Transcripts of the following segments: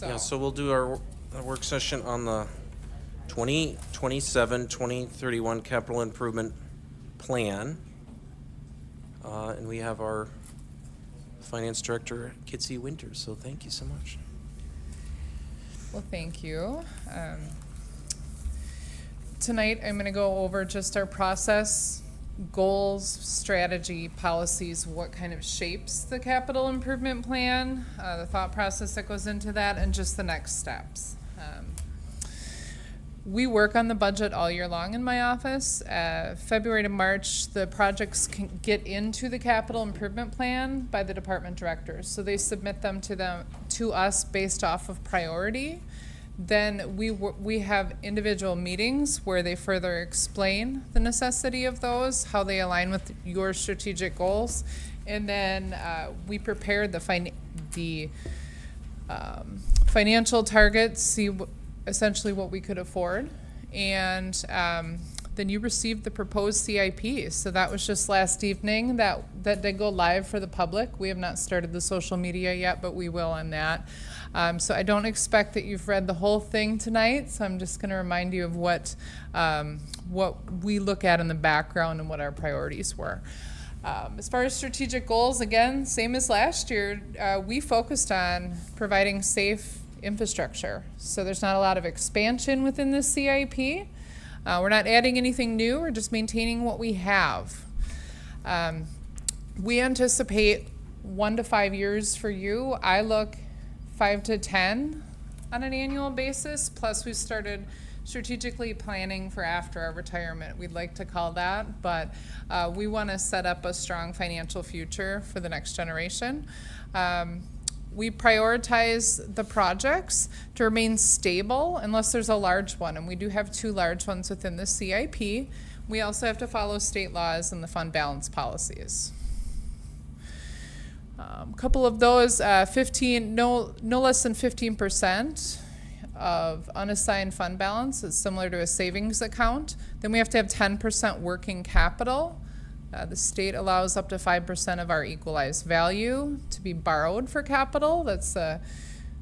Yeah, so we'll do our work session on the 2027-2031 capital improvement plan. And we have our finance director, Kitsy Winters, so thank you so much. Well, thank you. Tonight, I'm going to go over just our process, goals, strategy, policies, what kind of shapes the capital improvement plan, the thought process that goes into that, and just the next steps. We work on the budget all year long in my office. February to March, the projects can get into the capital improvement plan by the department directors. So they submit them to us based off of priority. Then we have individual meetings where they further explain the necessity of those, how they align with your strategic goals, and then we prepare the financial targets, see essentially what we could afford, and then you received the proposed CIP. So that was just last evening. That did go live for the public. We have not started the social media yet, but we will on that. So I don't expect that you've read the whole thing tonight, so I'm just going to remind you of what we look at in the background and what our priorities were. As far as strategic goals, again, same as last year, we focused on providing safe infrastructure. So there's not a lot of expansion within the CIP. We're not adding anything new, we're just maintaining what we have. We anticipate 1 to 5 years for you. I look 5 to 10 on an annual basis, plus we've started strategically planning for after our retirement, we'd like to call that, but we want to set up a strong financial future for the next generation. We prioritize the projects to remain stable unless there's a large one, and we do have 2 large ones within the CIP. We also have to follow state laws and the fund balance policies. A couple of those, no less than 15% of unassigned fund balance is similar to a savings account. Then we have to have 10% working capital. The state allows up to 5% of our equalized value to be borrowed for capital. That's a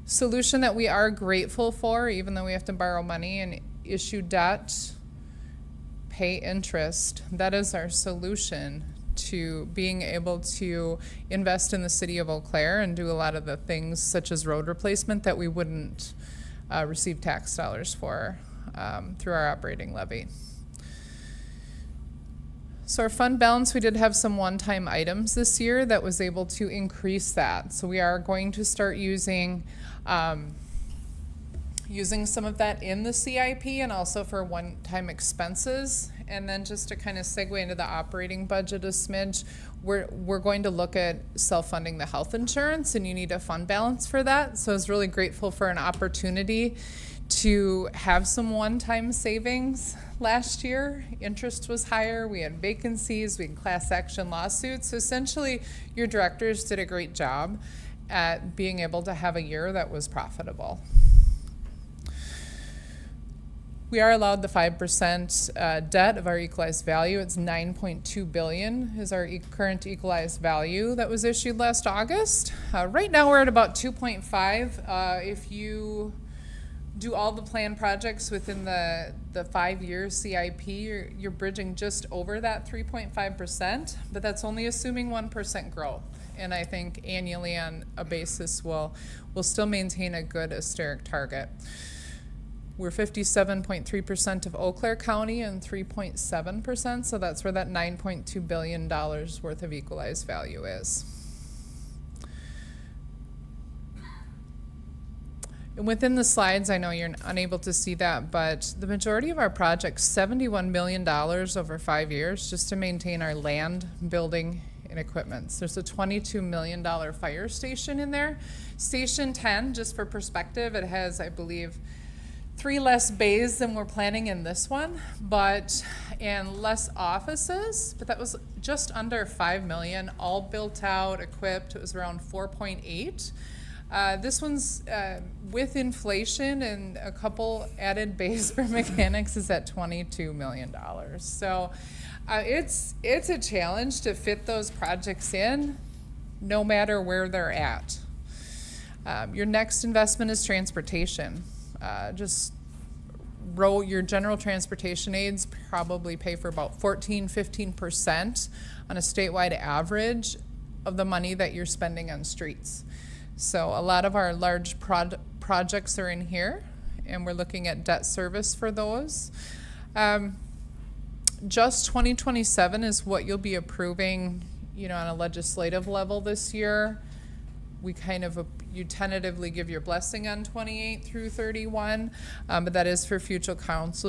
solution that we are grateful for, even though we have to borrow money and issue debt, pay interest. That is our solution to being able to invest in the city of Eau Claire and do a lot of the things such as road replacement that we wouldn't receive tax dollars for through our operating levy. So our fund balance, we did have some one-time items this year that was able to increase that. So we are going to start using some of that in the CIP and also for one-time expenses. And then just to kind of segue into the operating budget a smidge, we're going to look at self-funding the health insurance, and you need a fund balance for that. So I was really grateful for an opportunity to have some one-time savings last year. Interest was higher, we had vacancies, we had class action lawsuits. So essentially, your directors did a great job at being able to have a year that was profitable. We are allowed the 5% debt of our equalized value. It's $9.2 billion is our current equalized value that was issued last August. Right now we're at about 2.5. If you do all the planned projects within the 5-year CIP, you're bridging just over that 3.5%, but that's only assuming 1% growth. And I think annually on a basis we'll still maintain a good asterisk target. We're 57.3% of Eau Claire County and 3.7%, so that's where that $9.2 billion worth of equalized value is. And within the slides, I know you're unable to see that, but the majority of our projects, $71 million over 5 years, just to maintain our land, building, and equipment. So there's a $22 million fire station in there. Station 10, just for perspective, it has, I believe, 3 less bays than we're planning in this one, and less offices, but that was just under $5 million, all built out, equipped. It was around 4.8. This one's with inflation and a couple added bays for mechanics is at $22 million. So it's a challenge to fit those projects in no matter where they're at. Your next investment is transportation. Just your general transportation aids probably pay for about 15% on a statewide average of the money that you're spending on streets. So a lot of our large projects are in here, and we're looking at debt service for those. Just 2027 is what you'll be approving, on a legislative level this year. We you tentatively give your blessing on 28 through 31, but that is for future councils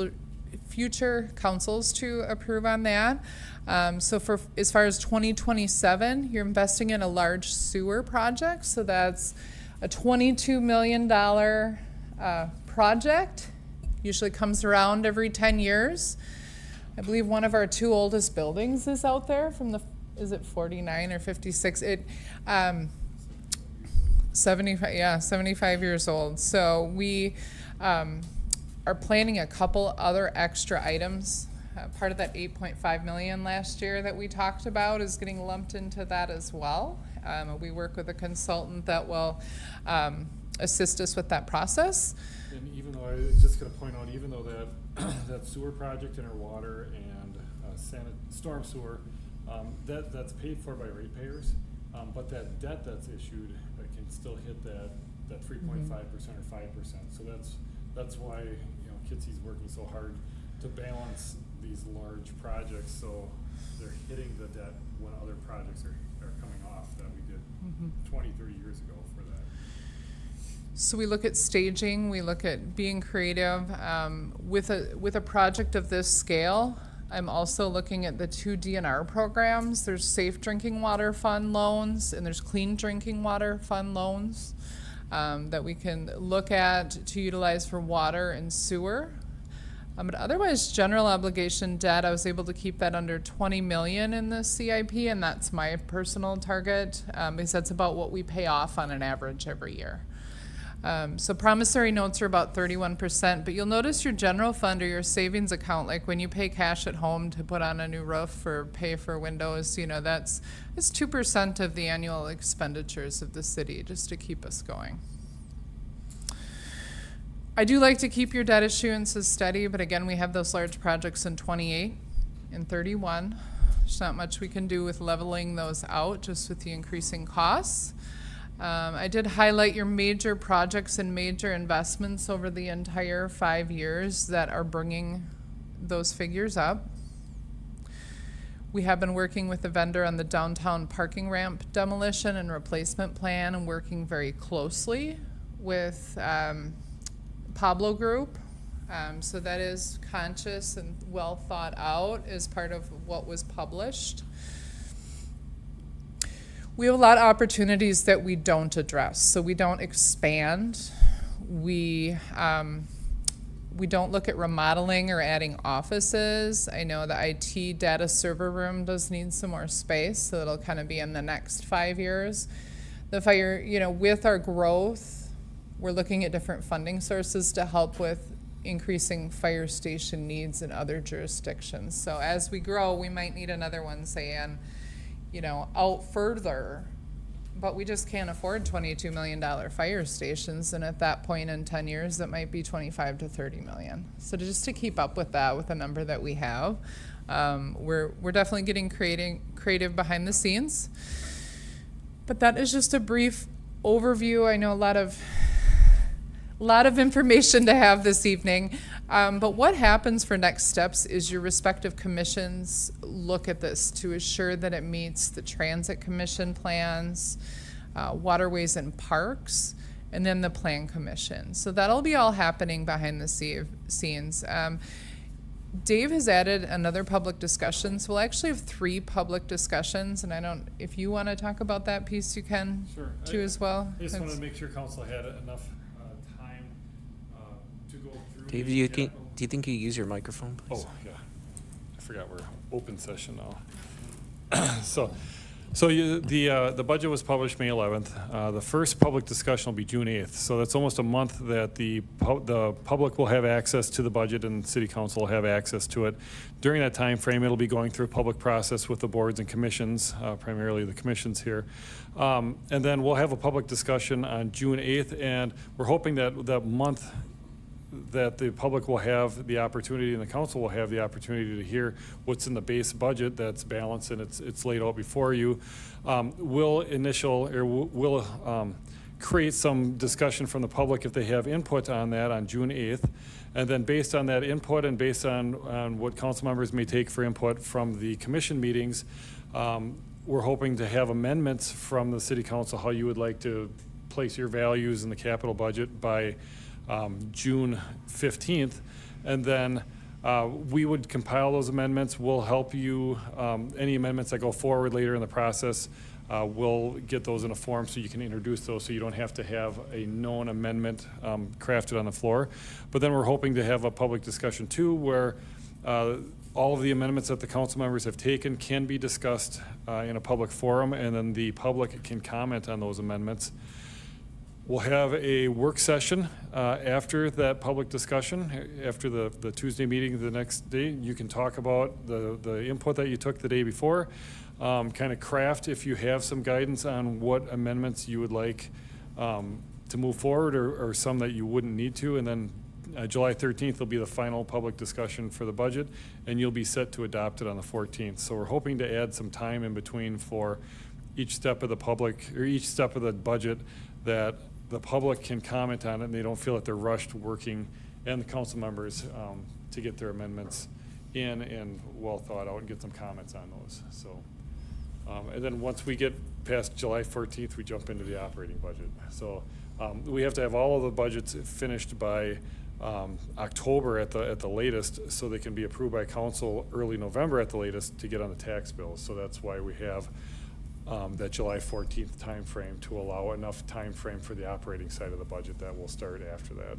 to approve on that. So as far as 2027, you're investing in a large sewer project. So that's a $22 million project. Usually comes around every 10 years. I believe one of our 2 oldest buildings is out there is it 49 or 56? 75 years old. So we are planning a couple other extra items. Part of that $8.5 million last year that we talked about is getting lumped into that as well. We work with a consultant that will assist us with that process. And even though, I was just gonna point out, even though that sewer project in our water and storm sewer, that's paid for by ratepayers, but that debt that's issued can still hit that 3.5% or 5%. So that's why Kitsy's working so hard to balance these large projects, so they're hitting the debt when other projects are coming off that we did 20, 30 years ago for that. So we look at staging, we look at being creative. With a project of this scale, I'm also looking at the 2 DNR programs. There's Safe Drinking Water Fund loans, and there's Clean Drinking Water Fund loans that we can look at to utilize for water and sewer. But otherwise, general obligation debt, I was able to keep that under 20 million in the CIP, and that's my personal target, because that's about what we pay off on an average every year. So promissory notes are about 31%, but you'll notice your general fund or your savings account, like when you pay cash at home to put on a new roof or pay for windows, that's 2% of the annual expenditures of the city, just to keep us going. I do like to keep your debt issuances steady, but again, we have those large projects in 28 and 31. There's not much we can do with leveling those out, just with the increasing costs. I did highlight your major projects and major investments over the entire 5 years that are bringing those figures up. We have been working with the vendor on the downtown parking ramp demolition and replacement plan, and working very closely with Pablo Group. So that is conscious and well thought out as part of what was published. We have a lot of opportunities that we don't address. So we don't expand. We don't look at remodeling or adding offices. I know the IT data server room does need some more space, so it'll kind of be in the next 5 years. The fire, with our growth, we're looking at different funding sources to help with increasing fire station needs in other jurisdictions. So as we grow, we might need another one, say, out further, but we just can't afford $22 million fire stations, and at that point in 10 years, that might be 25 to 30 million. So just to keep up with that, with the number that we have, we're definitely getting creative behind the scenes. But that is just a brief overview. I know a lot of information to have this evening. But what happens for next steps is your respective commissions look at this to assure that it meets the Transit Commission plans, Waterways and Parks, and then the Plan Commission. So that'll be all happening behind the scenes. Dave has added another public discussion, so we'll actually have 3 public discussions, and if you want to talk about that piece, you can Sure. too as well. I just wanted to make sure council had enough time to go through. Dave, do you think you use your microphone, please? Oh, yeah. I forgot we're open session now. So So the budget was published May 11th. The first public discussion will be June 8th. So that's almost a month that the public will have access to the budget and city council will have access to it. During that time frame, it'll be going through a public process with the boards and commissions, primarily the commissions here. And then we'll have a public discussion on June 8th, and we're hoping that that month that the public will have the opportunity and the council will have the opportunity to hear what's in the base budget that's balanced and it's laid out before you. We'll create some discussion from the public if they have input on that on June 8th. And then based on that input and based on what council members may take for input from the commission meetings, we're hoping to have amendments from the city council how you would like to place your values in the capital budget by June 15th, and then we would compile those amendments. We'll help you, any amendments that go forward later in the process, we'll get those in a form so you can introduce those so you don't have to have a known amendment crafted on the floor. But then we're hoping to have a public discussion too where all of the amendments that the council members have taken can be discussed in a public forum, and then the public can comment on those amendments. We'll have a work session after that public discussion, after the Tuesday meeting the next day. You can talk about the input that you took the day before, kind of craft if you have some guidance on what amendments you would like to move forward or some that you wouldn't need to. And then July 13th will be the final public discussion for the budget, and you'll be set to adopt it on the 14th. So we're hoping to add some time in between for each step of the public, or each step of the budget, that the public can comment on it and they don't feel that they're rushed working, and the council members to get their amendments in and well thought out and get some comments on those. So, and then once we get past July 14th, we jump into the operating budget. So we have to have all of the budgets finished by October at the latest, so they can be approved by council early November at the latest to get on the tax bills. So that's why we have that July 14th timeframe to allow enough time frame for the operating side of the budget that will start after that.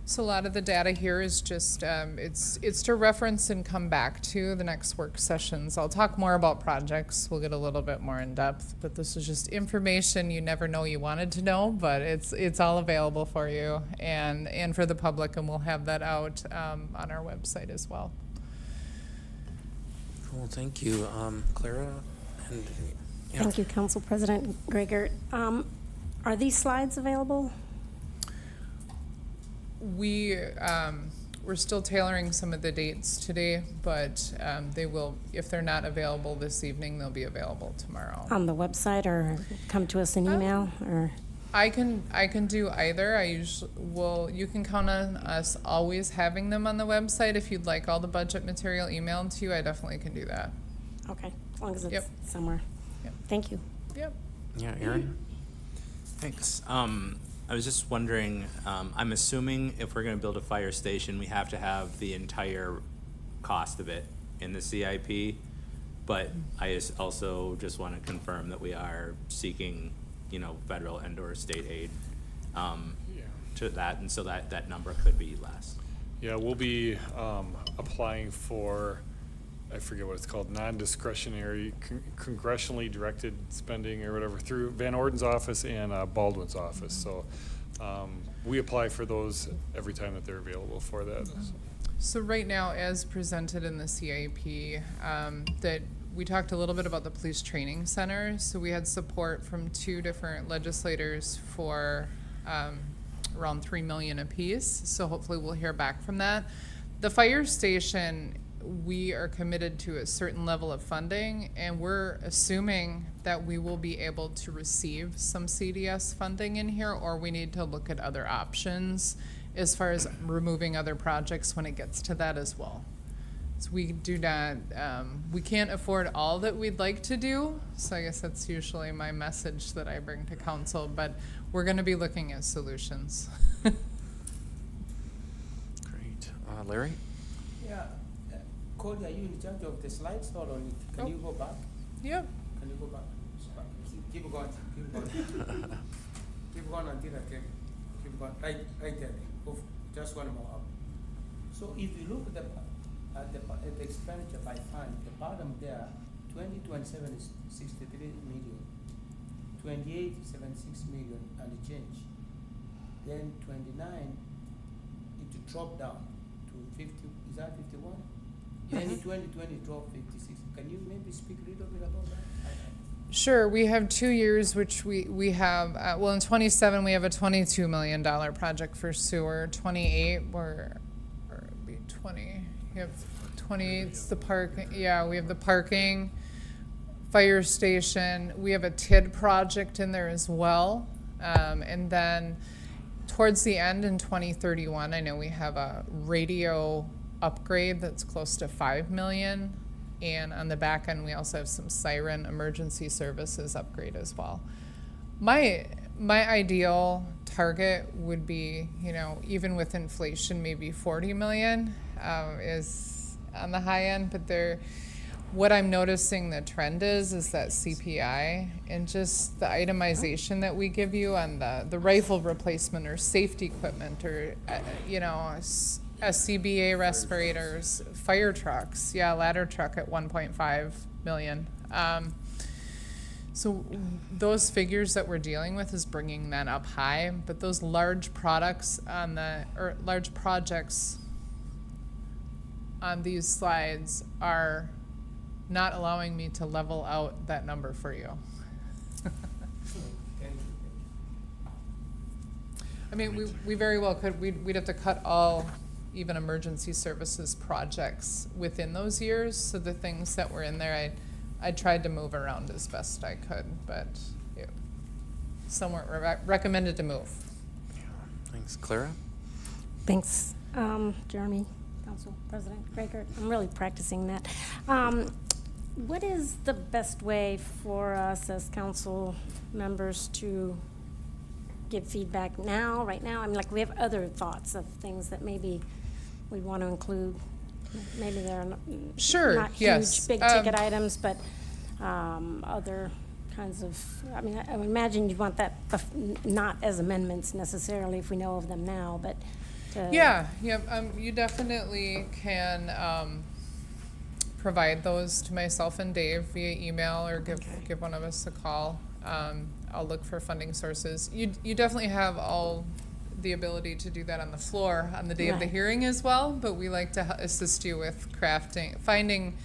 So a lot of the data here is just, it's to reference and come back to the next work sessions. I'll talk more about projects. We'll get a little bit more in depth, but this is just information you never know you wanted to know, but it's all available for you and for the public, and we'll have that out on our website as well. Cool, thank you. Clara? And, yeah. Thank you, Council President Gregor. Are these slides available? We're still tailoring some of the dates today, but they will, if they're not available this evening, they'll be available tomorrow. On the website, or come to us in email, or? I can do either. You can count on us always having them on the website. If you'd like all the budget material emailed to you, I definitely can do that. Okay, as long as it's Yep. somewhere. Yep. Thank you. Yep. Yeah, Aaron? Thanks. I was just wondering, I'm assuming if we're gonna build a fire station, we have to have the entire cost of it in the CIP, but I also just wanna confirm that we are seeking, federal and or state aid to that, and so that number could be less. Yeah, we'll be applying for, I forget what it's called, non-discretionary, congressionally directed spending or whatever through Van Orden's office and Baldwin's office. So we apply for those every time that they're available for that. So right now, as presented in the CIP, that we talked a little bit about the police training center. So we had support from 2 different legislators for around $3 million apiece. So hopefully we'll hear back from that. The fire station, we are committed to a certain level of funding, and we're assuming that we will be able to receive some CDS funding in here, or we need to look at other options as far as removing other projects when it gets to that as well. So we do not, we can't afford all that we'd like to do, so I guess that's usually my message that I bring to council, but we're gonna be looking at solutions. Great. Larry? Yeah, Cody, are you in charge of the slides or only? Can you go back? Yep. Can you go back? Keep going, keep going. Keep going until I can, keep going, right there, just one more up. So if you look at the expenditure by fund, the bottom there, 2027 is 63 million. 28 is 76 million and change. Then 29, it dropped down to 50. Is that 51? Then in 2020 it dropped 56. Can you maybe speak a little bit about that? Sure, we have 2 years, which we have, well, in 27, we have a $22 million project for sewer. 28, or it'd be 20, you have 28's the park, yeah, we have the parking, fire station, we have a TID project in there as well. And then towards the end in 2031, I know we have a radio upgrade that's close to 5 million. And on the back end, we also have some siren emergency services upgrade as well. My ideal target would be, you know, even with inflation, maybe 40 million is on the high end. But what I'm noticing the trend is that CPI and just the itemization that we give you on the rifle replacement or safety equipment or, you know, SCBA respirators, fire trucks, yeah, ladder truck at 1.5 million. So those figures that we're dealing with is bringing that up high, but those large products large projects on these slides are not allowing me to level out that number for you. Thank you. I mean, we very well could, we'd have to cut all even emergency services projects within those years. So the things that were in there, I tried to move around as best I could, but some were recommended to move. Thanks. Clara? Thanks, Jeremy, Council President Gregor. I'm really practicing that. What is the best way for us as council members to give feedback now, right now? I mean, like, we have other thoughts of things that maybe we want to include. Maybe they're Sure, not yes. huge, big-ticket items, but other kinds of, I mean, I would imagine you'd want that not as amendments necessarily if we know of them now, but to... Yeah, you definitely can provide those to myself and Dave via email or give one of us a call. I'll look for funding sources. You definitely have all the ability to do that on the floor on the day of the Right. hearing as well, but we like to assist you with finding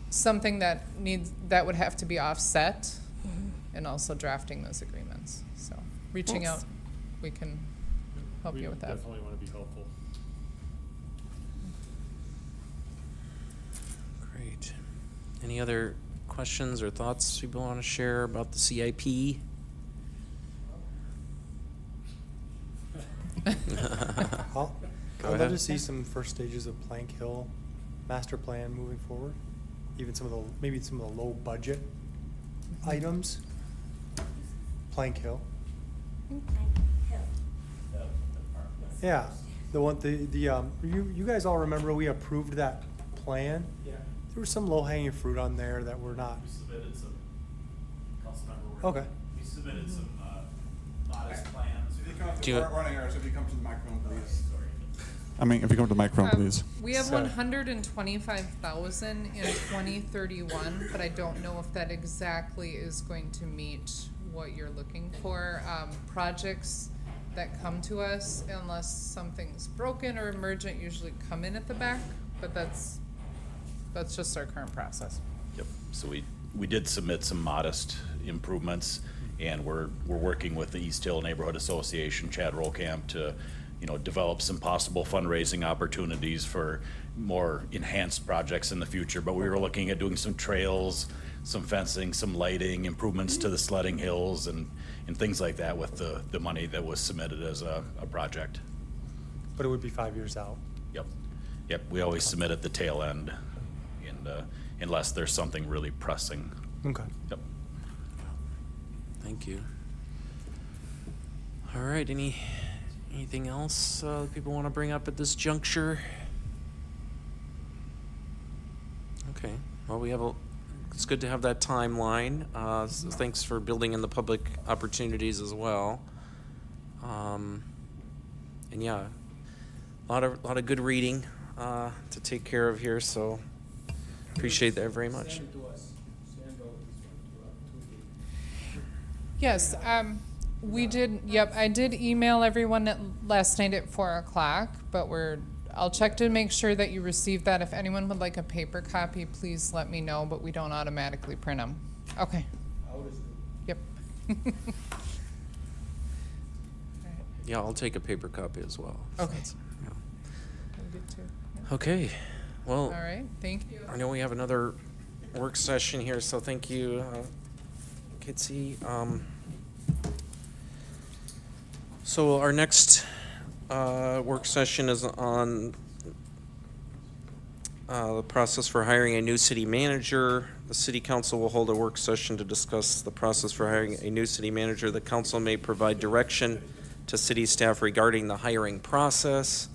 something that would have to be offset and also drafting those agreements. So reaching Thanks. out, we can help you with that. We definitely want to be helpful. Great. Any other questions or thoughts people want to share about the CIP? I'd Go love ahead. to see some first stages of Plank Hill master plan moving forward. Even maybe some of the low budget items. Plank Hill. Yeah, you guys all remember we approved that plan? Yeah, There was some low hanging fruit on there that were not. we submitted some, Councilmember. Okay. We submitted some, modest plans. Do you- If you come to the microphone, please. Sorry. I mean, if you come to the microphone, please. We have So- 125,000 in 2031, but I don't know if that exactly is going to meet what you're looking for. Projects that come to us, unless something's broken or emergent, usually come in at the back, but that's just our current process. Yep, so we did submit some modest improvements, and we're working with the East Hill Neighborhood Association, Chad Rolkamp, to, develop some possible fundraising opportunities for more enhanced projects in the future. But we were looking at doing some trails, some fencing, some lighting, improvements to the sledding hills, and things like that with the money that was submitted as a project. But it would be 5 years out. Yep, we always submit at the tail end, and unless there's something really pressing. Okay. Yep. Thank you. All right, anything else people want to bring up at this juncture? Okay, well, it's good to have that timeline. So thanks for building in the public opportunities as well. And yeah, a lot of good reading to take care of here, so Appreciate that very much. Send it to us. Send all this one to Dave. Yes, we did, yep, I did email everyone last night at 4:00, but I'll check to make sure that you received that. If anyone would like a paper copy, please let me know, but we don't automatically print them. Okay, How does it? yep. Yeah, I'll take a paper copy as well. Okay. Yeah. We'll get to it. Yep. Okay, well. All right, thank you. I know we have another work session here, so thank you, Kitsy. So our next work session is on the process for hiring a new city manager. The city council will hold a work session to discuss the process for hiring a new city manager. The council may provide direction to city staff regarding the hiring process.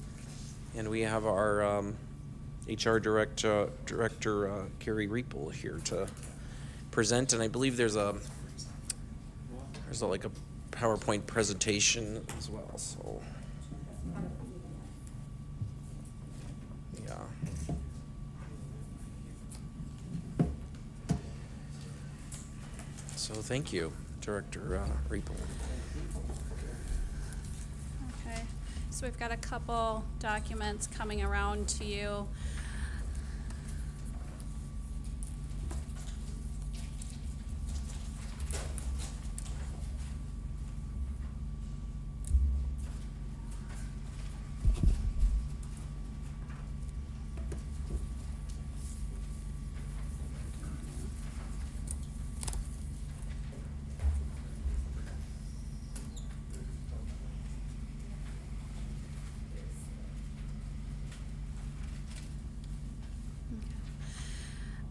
And we have our HR Director Carrie Reeple here to present, and I believe there's like a PowerPoint presentation as well, so. Yeah. So thank you, Director Reeple. Okay, so we've got a couple documents coming around to you.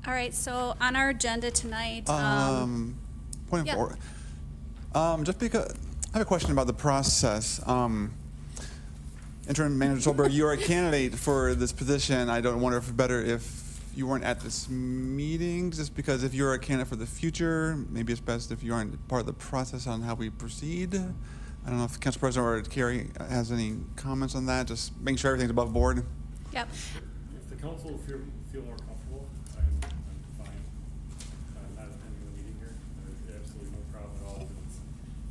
All right, so on our agenda tonight, Point yeah. of order. Just because, I have a question about the process. Interim Manager Solberg, you're a candidate for this position. I don't wonder if it's better if you weren't at this meeting, just because if you're a candidate for the future, maybe it's best if you aren't part of the process on how we proceed. I don't know if Council President or Carrie has any comments on that, just making sure everything's above board. yep, If the council feel more comfortable, I'm fine. Not attending the meeting here. There's absolutely no problem at all. It's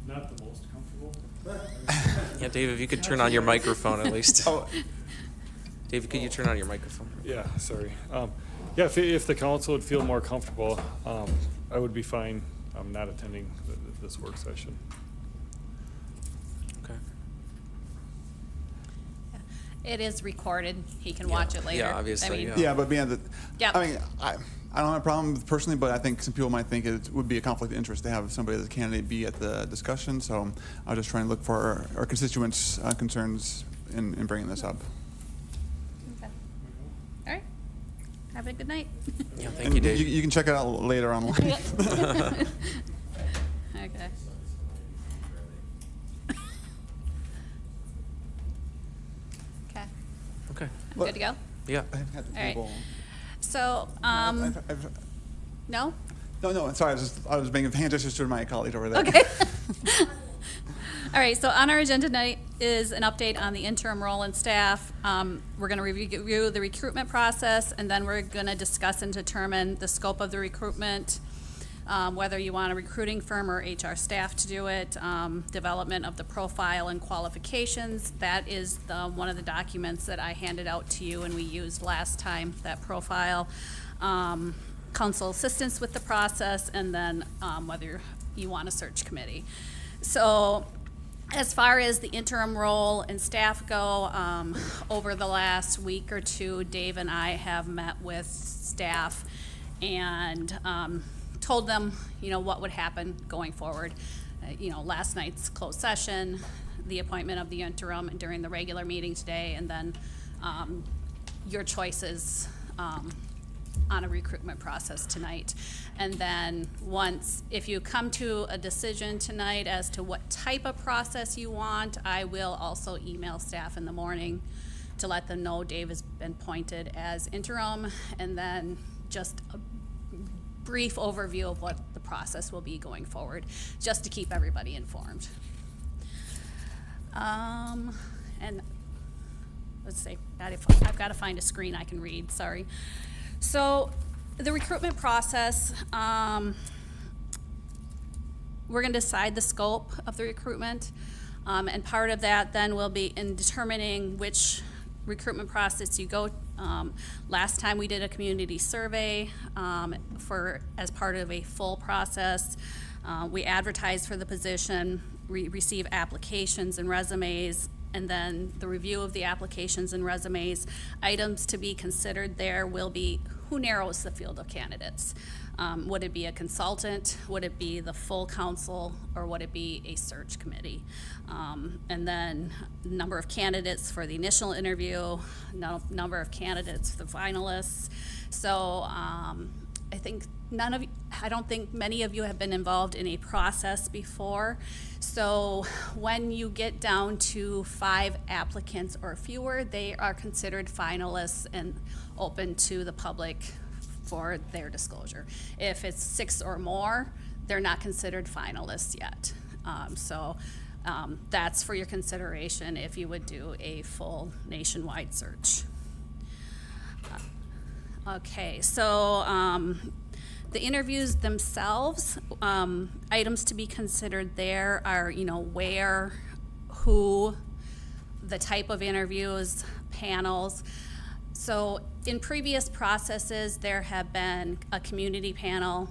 not the most comfortable. Yeah, Dave, if you could turn on your microphone at least. Oh, David, could you turn on your microphone? Yeah, sorry. Yeah, if the council would feel more comfortable, I would be fine not attending this work session. Okay. it is recorded. He can watch it later. Yeah, obviously, I mean, yeah. yeah, but beyond the, Yep. I mean, I don't have a problem with personally, but I think some people might think it would be a conflict of interest to have somebody as a candidate be at the discussion. So I was just trying to look for our constituents' concerns in bringing this up. Okay. All right. Have a good night. Yeah, thank And you, Dave. You can check it out later online. Okay. Okay, Okay, I'm good to go? yeah. I've had the All right. table. So, no? No, sorry, I was making hand gestures to my colleague over there. Okay. All right, so on our agenda tonight is an update on the interim role and staff. We're gonna review the recruitment process, and then we're gonna discuss and determine the scope of the recruitment, whether you want a recruiting firm or HR staff to do it, development of the profile and qualifications. That is one of the documents that I handed out to you and we used last time, that profile. Council assistance with the process, and then whether you want a search committee. So as far as the interim role and staff go, over the last week or two, Dave and I have met with staff and told them, what would happen going forward. Last night's closed session, the appointment of the interim during the regular meeting today, and then your choices on a recruitment process tonight. And then if you come to a decision tonight as to what type of process you want, I will also email staff in the morning to let them know Dave has been appointed as interim, and then just a brief overview of what the process will be going forward, just to keep everybody informed. And let's see, I've got to find a screen I can read, sorry. So The recruitment process, we're gonna decide the scope of the recruitment. And part of that then will be in determining which recruitment process you go. Last time we did a community survey as part of a full process. We advertised for the position, we receive applications and resumes, and then the review of the applications and resumes. Items to be considered there will be who narrows the field of candidates. Would it be a consultant? Would it be the full council? Or would it be a search committee? And then number of candidates for the initial interview, number of candidates for the finalists. So I don't think many of you have been involved in a process before. So when you get down to 5 applicants or fewer, they are considered finalists and open to the public for their disclosure. If it's 6 or more, they're not considered finalists yet. That's for your consideration if you would do a full nationwide search. Okay, so the interviews themselves, items to be considered there are, where, who, the type of interviews, panels. So in previous processes, there have been a community panel,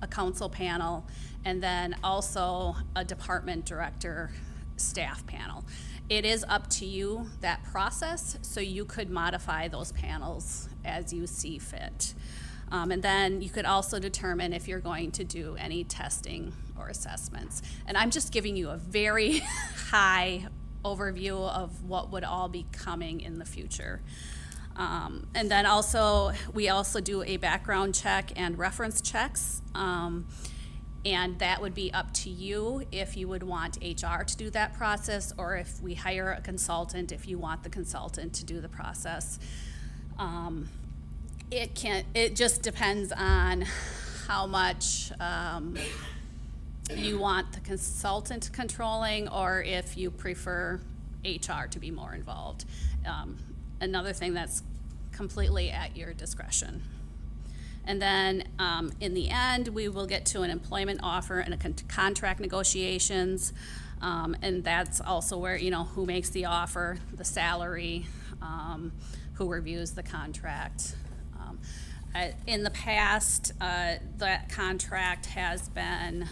a council panel, and then also a department director staff panel. It is up to you, that process, so you could modify those panels as you see fit. And then you could also determine if you're going to do any testing or assessments. And I'm just giving you a very high overview of what would all be coming in the future. And then we also do a background check and reference checks. And that would be up to you if you would want HR to do that process, or if we hire a consultant, if you want the consultant to do the process. It just depends on how much you want the consultant controlling, or if you prefer HR to be more involved. Another thing that's completely at your discretion. And then in the end, we will get to an employment offer and a contract negotiations. And that's also where, who makes the offer, the salary, who reviews the contract. In the past, that contract has been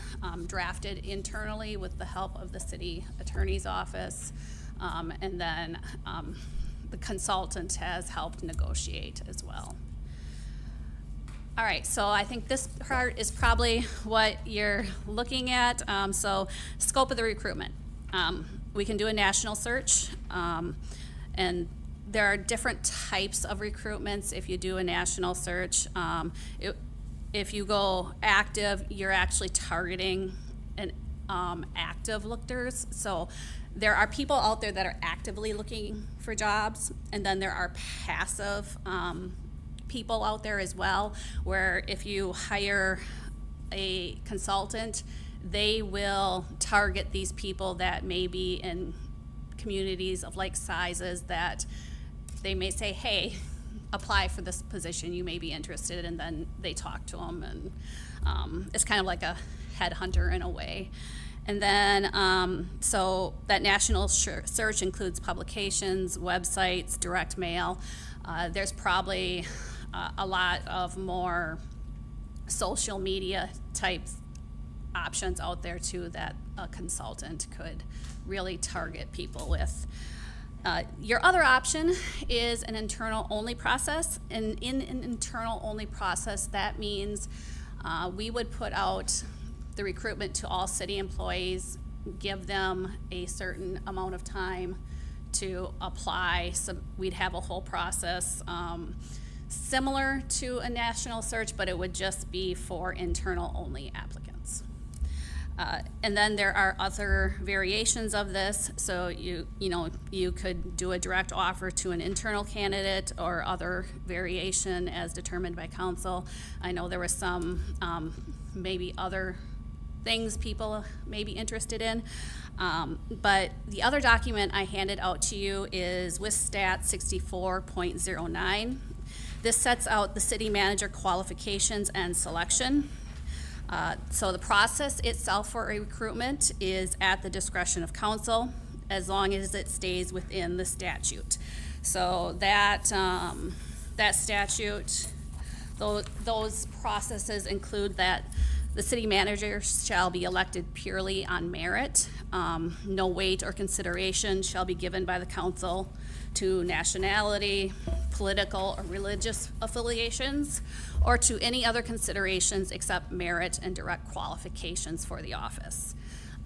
drafted internally with the help of the city attorney's office. And then the consultant has helped negotiate as well. All right, so I think this part is probably what you're looking at. So scope of the recruitment. We can do a national search, and there are different types of recruitments if you do a national search. If you go active, you're actually targeting active lookers. So there are people out there that are actively looking for jobs, and then there are passive people out there as well, where if you hire a consultant, they will target these people that may be in communities of like sizes that they may say, hey, apply for this position, you may be interested, and then they talk to them, and it's kind of like a headhunter in a way. And then, so that national search includes publications, websites, direct mail. There's probably a lot of more social media type options out there too that a consultant could really target people with. Your other option is an internal only process, and in an internal only process, that means we would put out the recruitment to all city employees, give them a certain amount of time to apply. So we'd have a whole process similar to a national search, but it would just be for internal only applicants. And then there are other variations of this. So you could do a direct offer to an internal candidate or other variation as determined by council. I know there was some maybe other things people may be interested in. But the other document I handed out to you is WSStat 64.09. This sets out the city manager qualifications and selection. So the process itself for a recruitment is at the discretion of council, as long as it stays within the statute. So that statute, those processes include that the city manager shall be elected purely on merit. No weight or consideration shall be given by the council to nationality, political or religious affiliations, or to any other considerations except merit and direct qualifications for the office.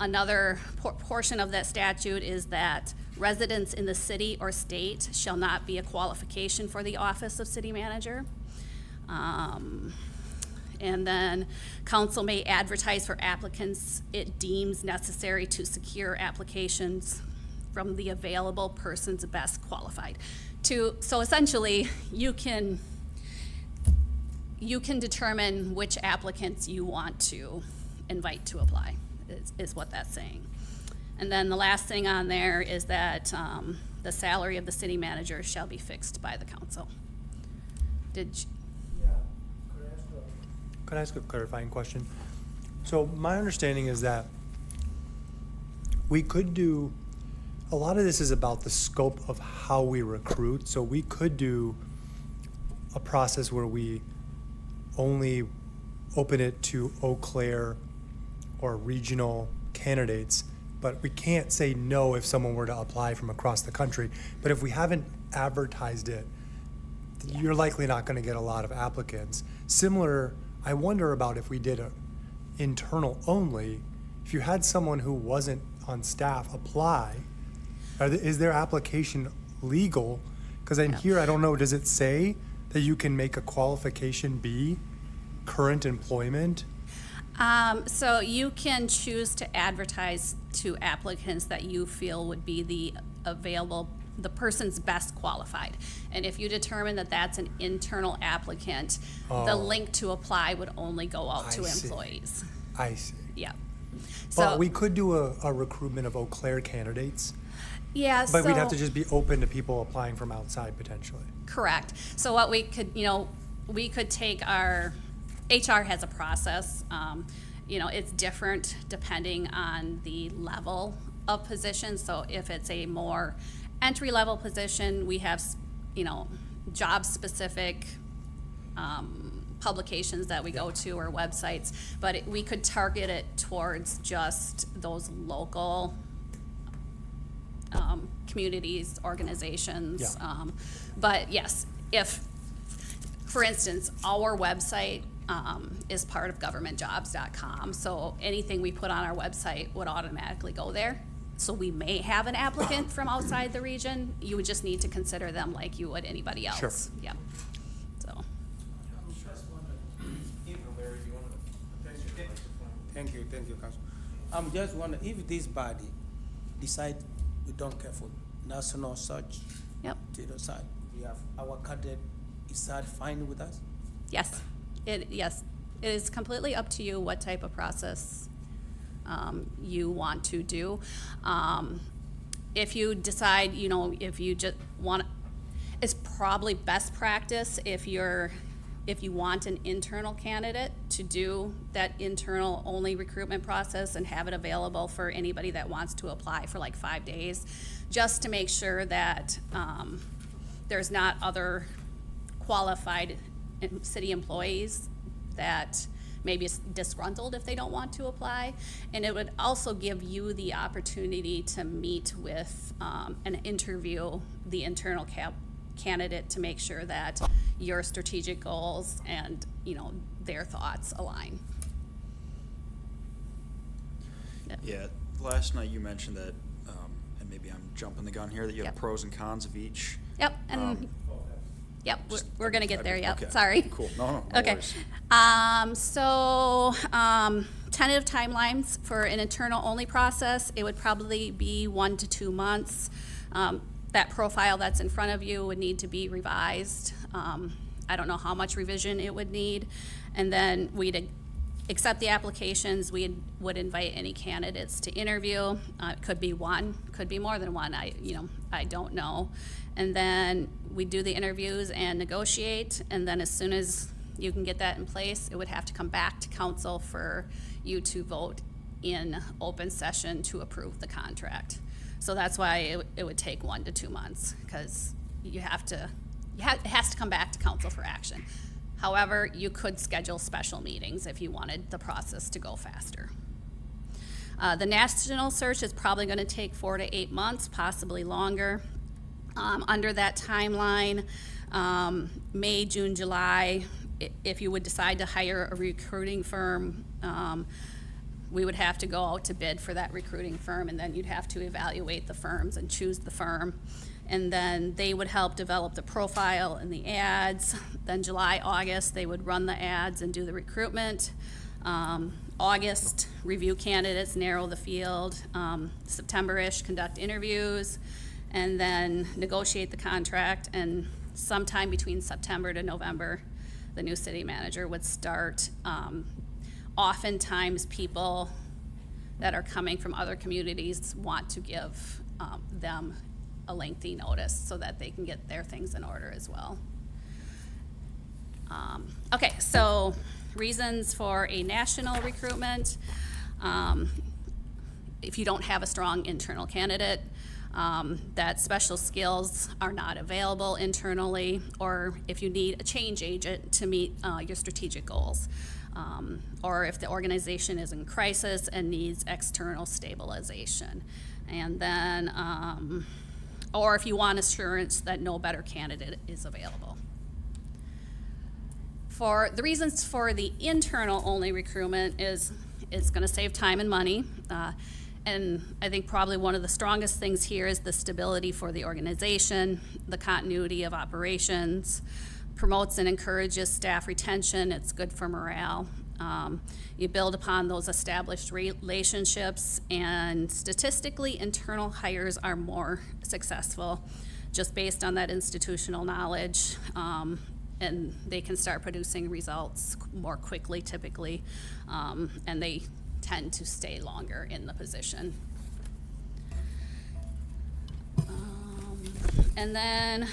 Another portion of that statute is that residence in the city or state shall not be a qualification for the office of city manager. And then council may advertise for applicants it deems necessary to secure applications from the available persons best qualified. So essentially, you can determine which applicants you want to invite to apply, is what that's saying. And then the last thing on there is that the salary of the city manager shall be fixed by the council. Could I ask a clarifying question? So my understanding is that we could do, a lot of this is about the scope of how we recruit. So we could do a process where we only open it to Eau Claire or regional candidates, but we can't say no if someone were to apply from across the country. But if we haven't advertised it, you're likely not going to get a lot of applicants. Similar, I wonder about if we did a internal only, if you had someone who wasn't on staff apply, is their application legal? Because in here, I don't know, does it say that you can make a qualification be current employment? So you can choose to advertise to applicants that you feel would be the person's best qualified. And if you determine that that's an internal applicant, the link to apply would only go out to I see. employees. I see. Yeah. But So, we could do a recruitment of Eau Claire candidates, yeah, but we'd have so- to just be open to people applying from outside potentially. Correct. So what we could, we could take our, HR has a process. It's different depending on the level of position. So if it's a more entry-level position, we have, job-specific publications that we go to or websites. But we could target it towards just those local communities, organizations. Yeah. But yes, if, for instance, our website is part of governmentjobs.com, so anything we put on our website would automatically go there. So we may have an applicant from outside the region. You would just need to consider them like you would anybody else. Sure. Yeah. So, Thank you, Council. I'm just wondering if this body decide we don't care for national search yep, to the side, we have our cadet, is that fine with us? yes. It is completely up to you what type of process you want to do. If you decide, if you just want, it's probably best practice if you want an internal candidate to do that internal only recruitment process and have it available for anybody that wants to apply for like 5 days, just to make sure that there's not other qualified city employees that maybe is disgruntled if they don't want to apply. And it would also give you the opportunity to meet with and interview the internal candidate to make sure that your strategic goals and their thoughts align. Yeah, last night you mentioned that, and maybe I'm jumping the gun here, that you have Yep. pros and cons of each. Yep, and yep, we're gonna get there. Yep, Okay, sorry. Cool, no Okay. worries. Tentative timelines for an internal only process, it would probably be 1 to 2 months. That profile that's in front of you would need to be revised. I don't know how much revision it would need. And then we'd accept the applications. We would invite any candidates to interview. It could be one, could be more than one. I don't know. And then we do the interviews and negotiate. And then as soon as you can get that in place, it would have to come back to council for you to vote in open session to approve the contract. So that's why it would take 1 to 2 months, because it has to come back to council for action. However, you could schedule special meetings if you wanted the process to go faster. The national search is probably going to take 4 to 8 months, possibly longer. Under that timeline, May, June, July, if you would decide to hire a recruiting firm, we would have to go out to bid for that recruiting firm, and then you'd have to evaluate the firms and choose the firm. And then they would help develop the profile and the ads. Then July, August, they would run the ads and do the recruitment. August, review candidates, narrow the field. September-ish, conduct interviews, and then negotiate the contract. And sometime between September to November, the new city manager would start. Oftentimes, people that are coming from other communities want to give them a lengthy notice so that they can get their things in order as well. Okay, so reasons for a national recruitment. If you don't have a strong internal candidate, that special skills are not available internally, or if you need a change agent to meet your strategic goals, or if the organization is in crisis and needs external stabilization. And then, or if you want assurance that no better candidate is available. For the reasons for the internal only recruitment is it's going to save time and money. And I think probably one of the strongest things here is the stability for the organization, the continuity of operations, promotes and encourages staff retention. It's good for morale. You build upon those established relationships, and statistically, internal hires are more successful just based on that institutional knowledge, and they can start producing results more quickly typically, and they tend to stay longer in the position. And then,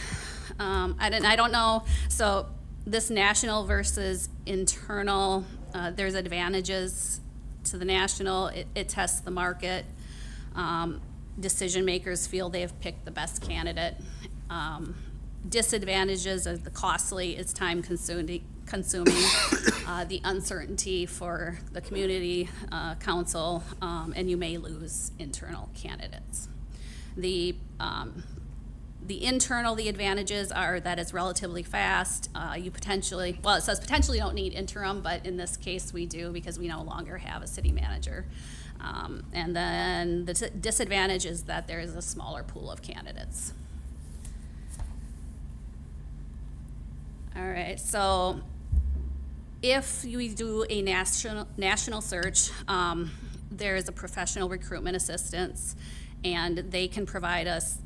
I don't know, so this national versus internal, there's advantages to the national. It tests the market. Decision makers feel they have picked the best candidate. Disadvantages are the costly, it's time consuming, the uncertainty for the community council, and you may lose internal candidates. The internal, the advantages are that it's relatively fast. You potentially, well, it says potentially don't need interim, but in this case we do because we no longer have a city manager. And then the disadvantage is that there is a smaller pool of candidates. All right, so if we do a national search, there is a professional recruitment assistance, and they can provide us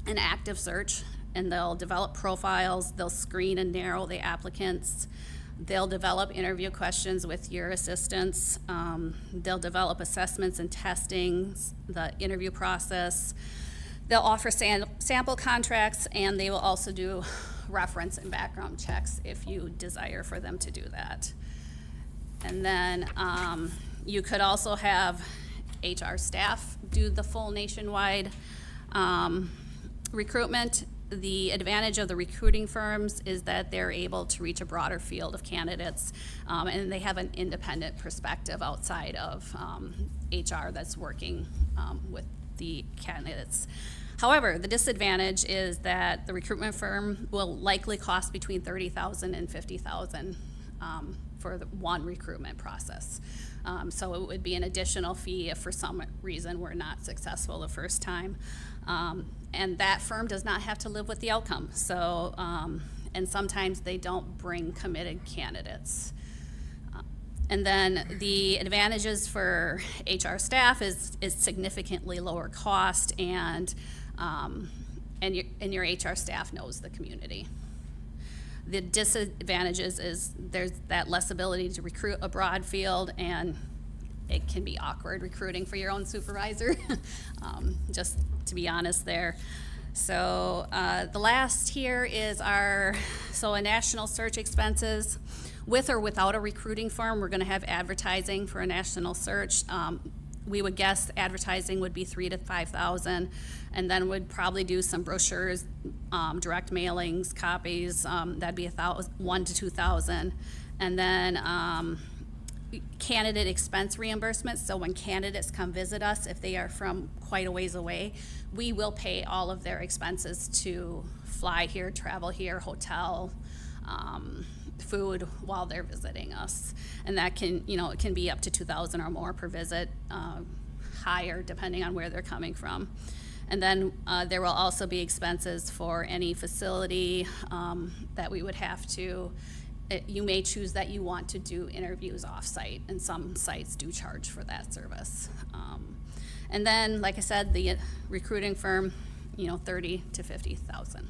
an active search, and they'll develop profiles, they'll screen and narrow the applicants, they'll develop interview questions with your assistants, they'll develop assessments and testings, the interview process, they'll offer sample contracts, and they will also do reference and background checks if you desire for them to do that. And then you could also have HR staff do the full nationwide recruitment. The advantage of the recruiting firms is that they're able to reach a broader field of candidates, and they have an independent perspective outside of HR that's working with the candidates. However, the disadvantage is that the recruitment firm will likely cost between $30,000 and $50,000 for the one recruitment process. So it would be an additional fee if for some reason we're not successful the first time. And that firm does not have to live with the outcome. So, and sometimes they don't bring committed candidates. And then the advantages for HR staff is significantly lower cost, and your HR staff knows the community. The disadvantages is there's that less ability to recruit a broad field, and it can be awkward recruiting for your own supervisor, just to be honest there. So the last here is a national search expenses. With or without a recruiting firm, we're gonna have advertising for a national search. We would guess advertising would be $3,000 to $5,000, and then we'd probably do some brochures, direct mailings, copies, that'd be $1,000 to $2,000. And then candidate expense reimbursements, so when candidates come visit us, if they are from quite a ways away, we will pay all of their expenses to fly here, travel here, hotel, food while they're visiting us. And that can, it can be up to $2,000 or more per visit, higher depending on where they're coming from. And then there will also be expenses for any facility that we would have to, you may choose that you want to do interviews off-site, and some sites do charge for that service. And then, like I said, the recruiting firm, $30,000 to $50,000.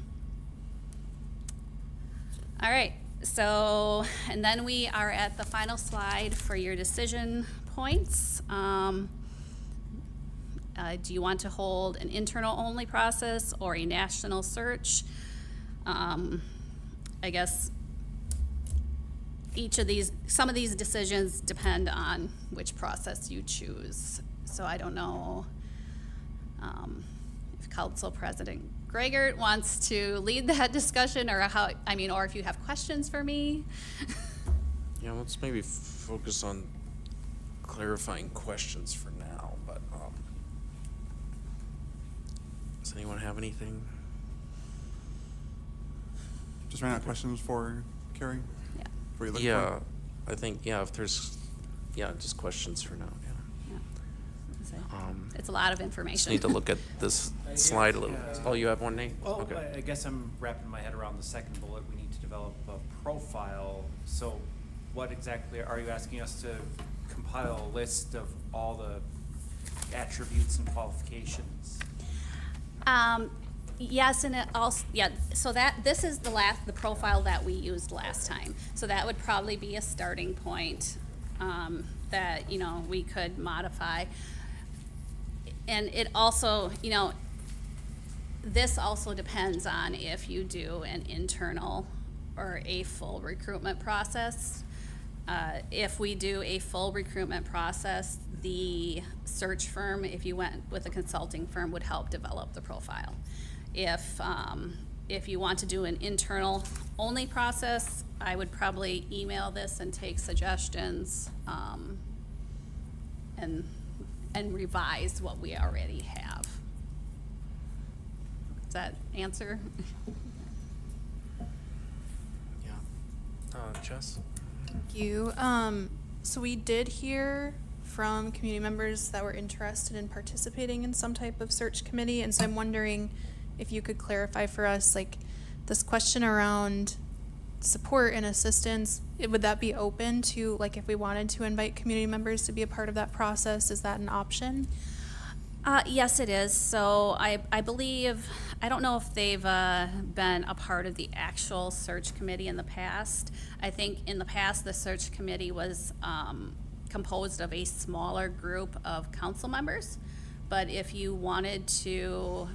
All right, so, and then we are at the final slide for your decision points. Do you want to hold an internal-only process or a national search? I guess some of these decisions depend on which process you choose. So I don't know if Council President Gregert wants to lead that discussion, or or if you have questions for me. Yeah, let's maybe focus on clarifying questions for now, but does anyone have anything? Just ran out of questions for Carrie? Yeah. What are you looking Yeah, for? I think, if there's, just questions for now, yeah. It's a lot of information. Just need to look at this slide a little. Oh, you have one, Nate? Well, Okay. I guess I'm wrapping my head around the second bullet. We need to develop a profile. So what exactly are you asking us to compile a list of all the attributes and qualifications? Yes, and it also, so this is the profile that we used last time. So that would probably be a starting point, that, we could modify. And it also, this also depends on if you do an internal or a full recruitment process. If we do a full recruitment process, the search firm, if you went with a consulting firm, would help develop the profile. If you want to do an internal only process, I would probably email this and take suggestions, and revise what we already have. Does that answer? Yeah. Jess? Thank you. So we did hear from community members that were interested in participating in some type of search committee, and so I'm wondering if you could clarify for us, like, this question around support and assistance, would that be open to, like, if we wanted to invite community members to be a part of that process, is that an option? Yes, it is. So I believe, I don't know if they've been a part of the actual search committee in the past. I think in the past, the search committee was composed of a smaller group of council members. But if you wanted to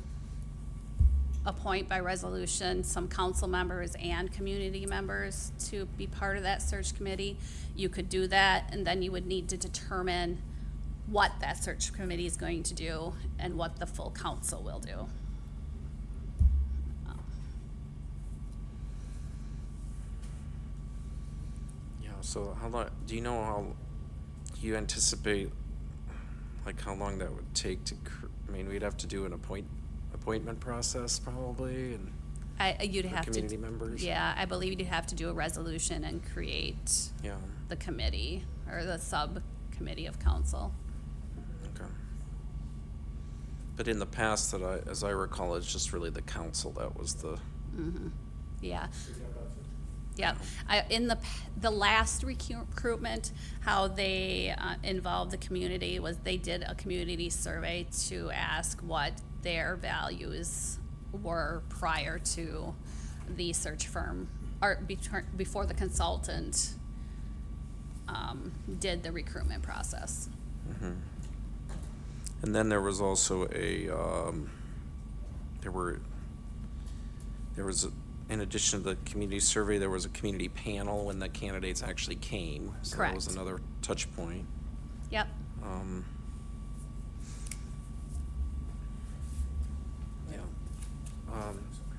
appoint by resolution some council members and community members to be part of that search committee, you could do that, and then you would need to determine what that search committee is going to do and what the full council will do. Yeah, so how long, do you anticipate, like, how long that would take to, we'd have to do an appointment process probably, and You'd for have community to, members? yeah, I believe you'd have to do a resolution and create Yeah, the committee or the subcommittee of council. okay. But in the past, as I recall, it's just really the council that was the, Yeah. Yeah, in the last recruitment, how they involved the community was they did a community survey to ask what their values were prior to the search firm before the consultant did the recruitment process. And then there was also in addition to the community survey, there was a community panel when the candidates actually came. So that was Correct. another touch point. Yep.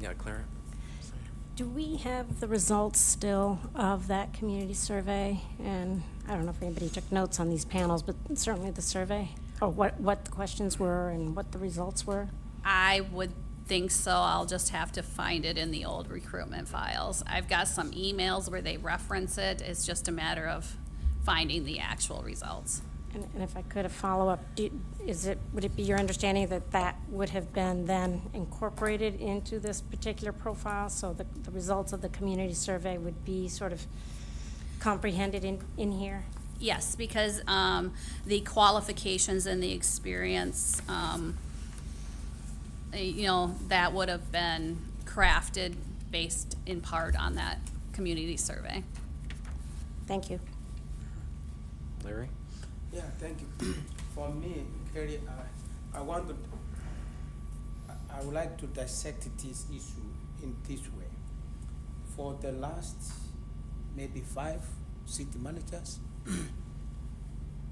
Yeah, Clara? Do we have the results still of that community survey? And I don't know if anybody took notes on these panels, but certainly the survey, or what the questions were and what the results were? I would think so. I'll just have to find it in the old recruitment files. I've got some emails where they reference it. It's just a matter of finding the actual results. And if I could, a follow-up, would it be your understanding that that would have been then incorporated into this particular profile? So the results of the community survey would be sort of comprehended in here? Yes, because the qualifications and the experience, that would have been crafted based in part on that community survey. Thank you. Larry? Yeah, thank you. For me, Kerry, I would like to dissect this issue in this way. For the last maybe 5 city managers,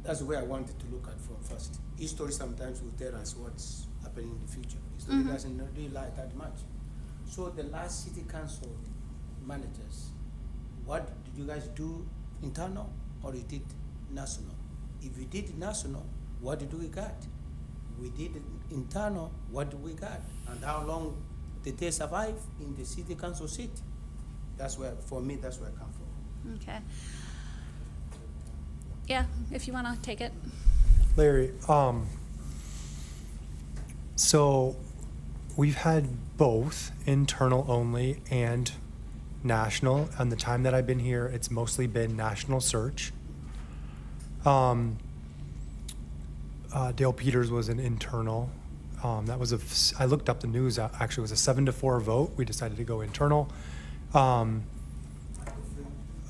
that's the way I wanted to look at from first. History sometimes will tell us what's happening in the future. History doesn't really lie that much. So the last city council managers, what did you guys do internal or you did national? If we did national, what did we got? We did internal, what did we got? And how long did they survive in the city council seat? That's where, for me, that's where I come from. Okay. Yeah, if you want to take it. Larry, so we've had both internal only and national. And the time that I've been here, it's mostly been national search. Dale Peters was an internal. That was I looked up the news. Actually, it was a 7-4 vote. We decided to go internal. I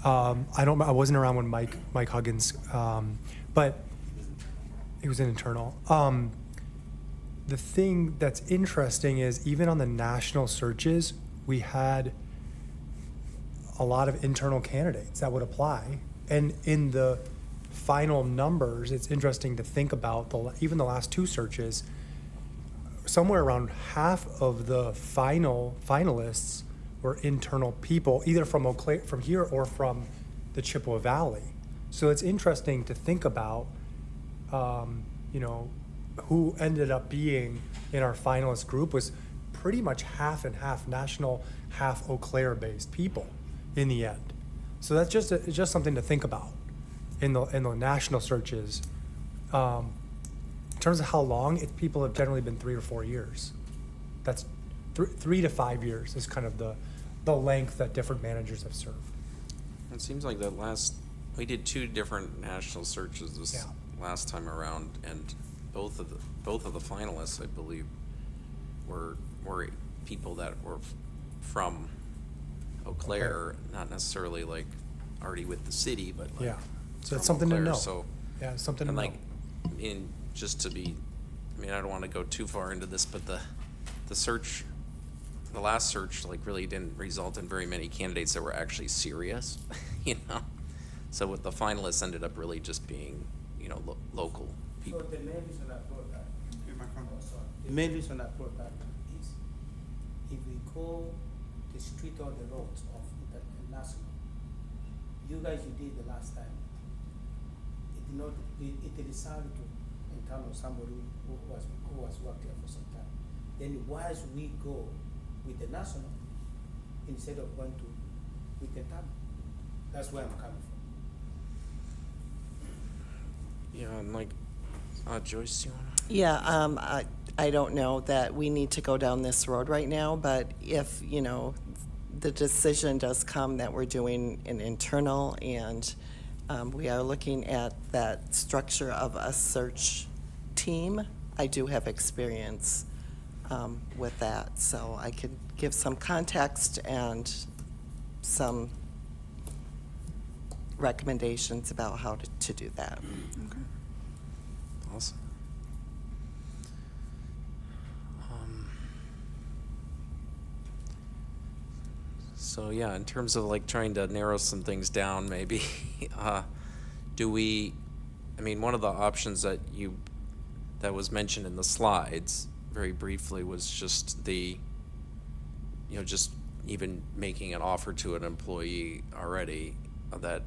wasn't around when Mike Huggins, but he was an internal. The thing that's interesting is even on the national searches, we had a lot of internal candidates that would apply, and in the final numbers, it's interesting to think about even the last 2 searches, somewhere around half of the finalists were internal people, either from Eau Claire, from here or from the Chippewa Valley. So it's interesting to think about, who ended up being in our finalist group was pretty much half and half national, half Eau Claire based people in the end. So that's just something to think about in the national searches. In terms of how long, people have generally been 3 or 4 years. That's 3 to 5 years is kind of the length that different managers have served. It seems like we did 2 different national searches this last time around, and both of the finalists, I believe, were people that were from Eau Claire, not necessarily like already with the city, but like So that's from something Eau to Claire, know. So, Yeah, something to and know. like, I don't want to go too far into this, but the last search like really didn't result in very many candidates that were actually serious, So what the finalists ended up really just being, local people. So the main reason I brought that, the main reason I brought that is, if we go the street or the roads of the national, you guys you did the last time, it decided to internal somebody who was worked here for some time. Then why should we go with the national instead of going with the internal? That's where I'm coming from. Yeah, and like, Joyce, you want to? Yeah, I don't know that we need to go down this road right now, but if, the decision does come that we're doing an internal and we are looking at that structure of a search team, I do have experience with that, so I could give some context and some recommendations about how to do that. Awesome. So yeah, in terms of like trying to narrow some things down, maybe, do we, I mean, one of the options that was mentioned in the slides very briefly was just just even making an offer to an employee already that,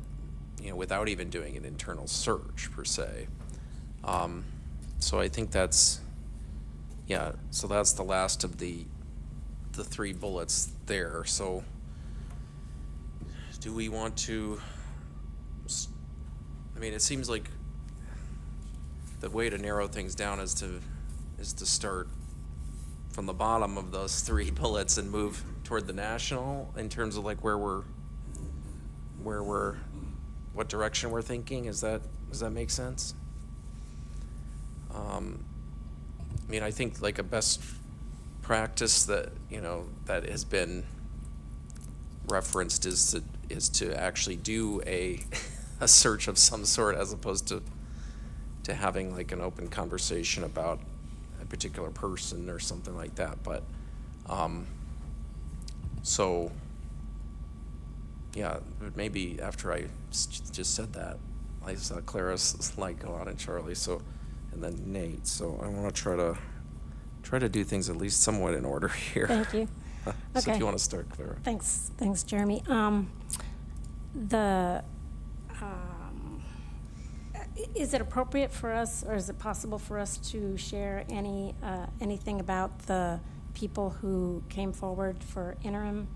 without even doing an internal search per se. So I think that's the last of the 3 bullets there. So do we want to, I mean, it seems like the way to narrow things down is to start from the bottom of those 3 bullets and move toward the national in terms of like what direction we're thinking. Does that make sense? I mean, I think like a best practice that, that has been referenced is to actually do a search of some sort, as opposed to having like an open conversation about a particular person or something like that. But so yeah, but maybe after I just said that, I saw Clara's light go out and Charlie, and then Nate. So I want to try to do things at least somewhat in order here. Thank you. So Okay. if you want to start, Clara. Thanks, Jeremy. Is it appropriate for us, or is it possible for us to share anything about the people who came forward for interim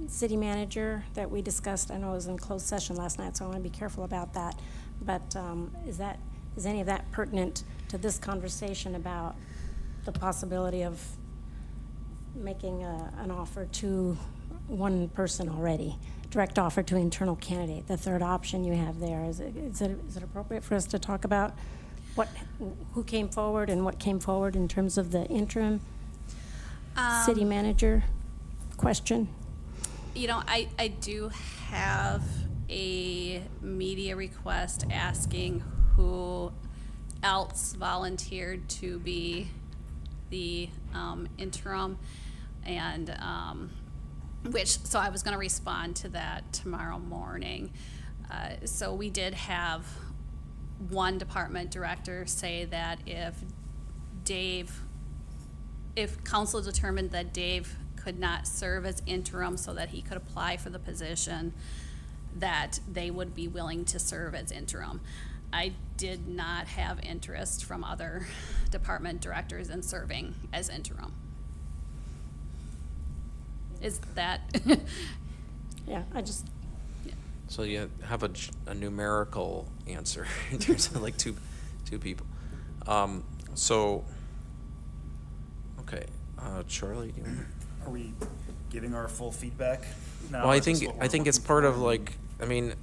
city manager that we discussed? I know it was in closed session last night, so I want to be careful about that. But is any of that pertinent to this conversation about the possibility of making an offer to one person already, direct offer to internal candidate, the third option you have there? Is it appropriate for us to talk about who came forward and what came forward in terms of the interim city manager question? I do have a media request asking who else volunteered to be the interim, and so I was going to respond to that tomorrow morning. So we did have one department director say that if council determined that Dave could not serve as interim so that he could apply for the position, that they would be willing to serve as interim. I did not have interest from other department directors in serving as interim. Is that? Yeah, I just, So you have a numerical answer in terms of like two people. Okay, Charlie, do you want to? Are we giving our full feedback now? Well, I Is this think what we're it's looking part for? of like, I mean,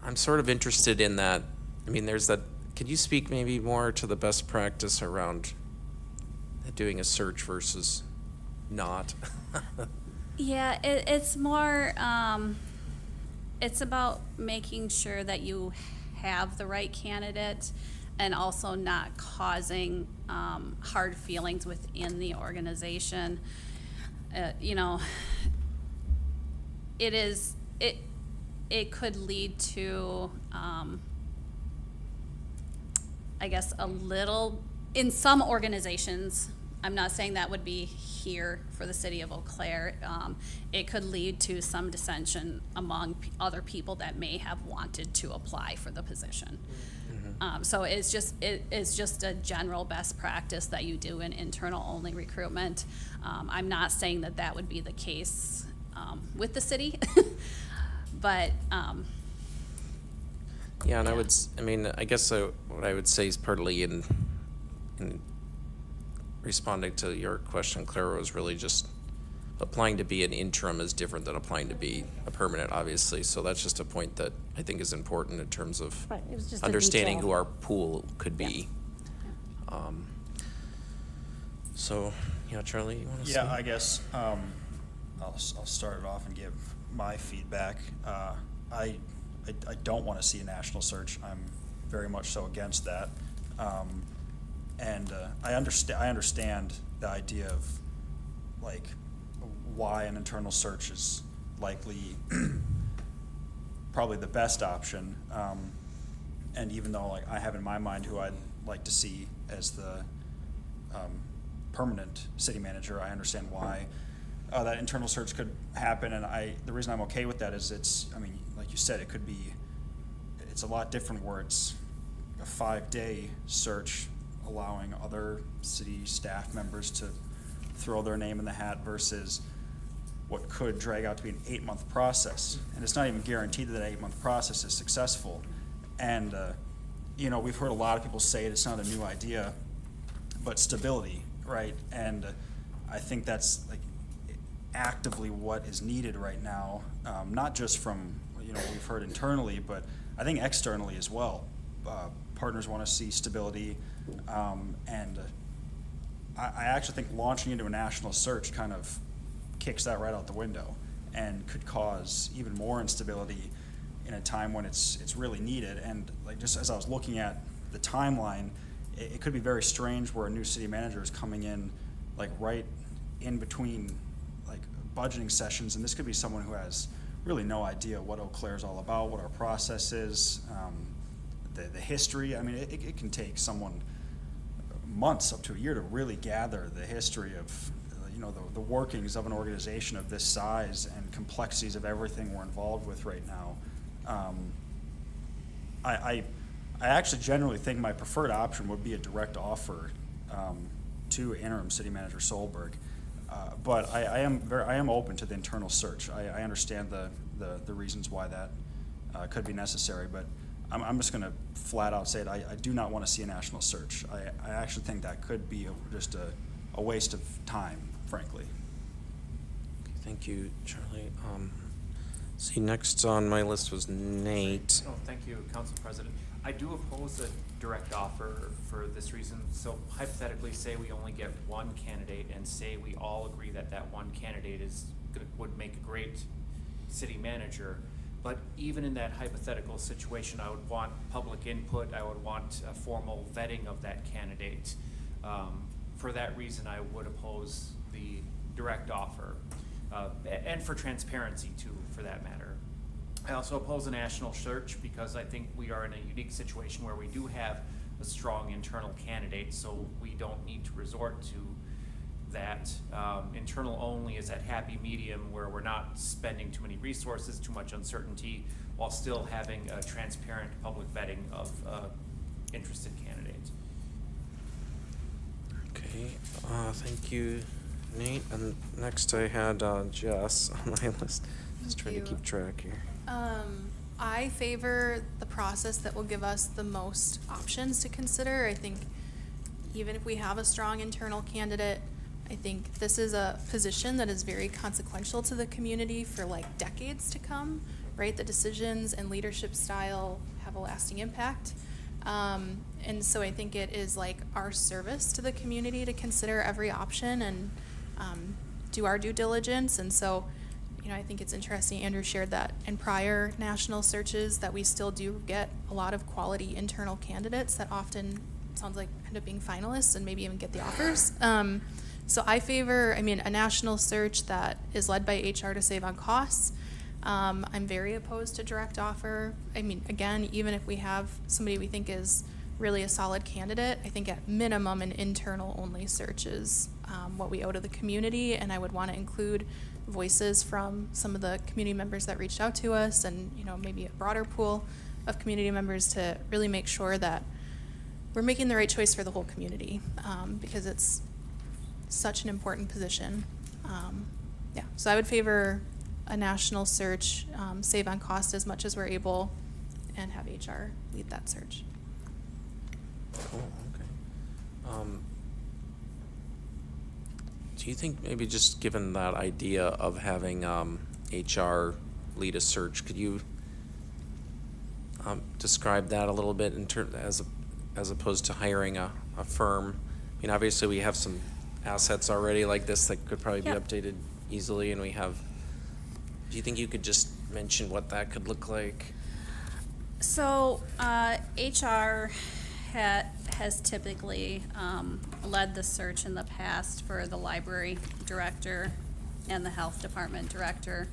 I'm sort of interested in that. I mean, there's that. Could you speak maybe more to the best practice around doing a search versus not? Yeah, it's more, it's about making sure that you have the right candidate and also not causing hard feelings within the organization. It could lead to, I guess, in some organizations, I'm not saying that would be here for the city of Eau Claire, it could lead to some dissension among other people that may have wanted to apply for the position. So it's just a general best practice that you do in internal only recruitment. I'm not saying that would be the case with the city, but Yeah, and I guess what I would say is partly in responding to your question, Clara, was really just applying to be an interim is different than applying to be a permanent, obviously. So that's just a point that I think is important in terms of right, it was just a understanding detail. who our pool could be. Yeah. So, Charlie, you want to say? Yeah, I guess, I'll start it off and give my feedback. I don't want to see a national search. I'm very much so against that. And I understand the idea of like why an internal search is likely probably the best option. And even though like I have in my mind who I'd like to see as the permanent city manager, I understand why that internal search could happen. And the reason I'm okay with that is I mean, like you said, it's a lot different where it's a 5-day search allowing other city staff members to throw their name in the hat versus what could drag out to be an 8-month process. And it's not even guaranteed that an 8-month process is successful. And, you know, we've heard a lot of people say it's not a new idea, but stability, right? And I think that's like actively what is needed right now, not just from, you know, what we've heard internally, but I think externally as well. Partners want to see stability, and I actually think launching into a national search kind of kicks that right out the window and could cause even more instability in a time when it's really needed. And like just as I was looking at the timeline, it could be very strange where a new city manager is coming in like right in between like budgeting sessions, and this could be someone who has really no idea what Eau Claire is all about, what our process is, the history. I mean, it can take someone months up to a year to really gather the history of, you know, the workings of an organization of this size and complexities of everything we're involved with right now. I actually generally think my preferred option would be a direct offer to interim city manager Solberg. But I am open to the internal search. I understand the reasons why that could be necessary, but I'm just going to flat out say it. I do not want to see a national search. I actually think that could be just a waste of time, frankly. Thank you, Charlie. See, next on my list was Nate. Oh, thank you, Council President. I do oppose a direct offer for this reason. So hypothetically, say we only get one candidate, and say we all agree that that one candidate would make a great city manager. But even in that hypothetical situation, I would want public input. I would want a formal vetting of that candidate. For that reason, I would oppose the direct offer, and for transparency too, for that matter. I also oppose a national search because I think we are in a unique situation where we do have a strong internal candidate, so we don't need to resort to that. Internal only is that happy medium where we're not spending too many resources, too much uncertainty, while still having a transparent public vetting of interested candidates. Okay, thank you, Nate. And next I had Jess on my list. Just trying to keep track here. I favor the process that will give us the most options to consider. I think even if we have a strong internal candidate, I think this is a position that is very consequential to the community for like decades to come, right? The decisions and leadership style have a lasting impact. And so I think it is like our service to the community to consider every option and do our due diligence. And so, you know, I think it's interesting, Andrew shared that in prior national searches that we still do get a lot of quality internal candidates that often sounds like end up being finalists and maybe even get the offers. So I favor, a national search that is led by HR to save on costs. I'm very opposed to direct offer. Again, even if we have somebody we think is really a solid candidate, I think at minimum an internal only search is what we owe to the community, and I would want to include voices from some of the community members that reached out to us and, you know, maybe a broader pool of community members to really make sure that we're making the right choice for the whole community, because it's such an important position. So I would favor a national search, save on cost as much as we're able, and have HR lead that search. Cool, okay. Do you think maybe just given that idea of having HR lead a search, could you describe that a little bit in as opposed to hiring a firm? Obviously we have some assets already like this that could probably be Yep. updated easily, and we have, do you think you could just mention what that could look like? So, HR has typically led the search in the past for the library director and the health department director.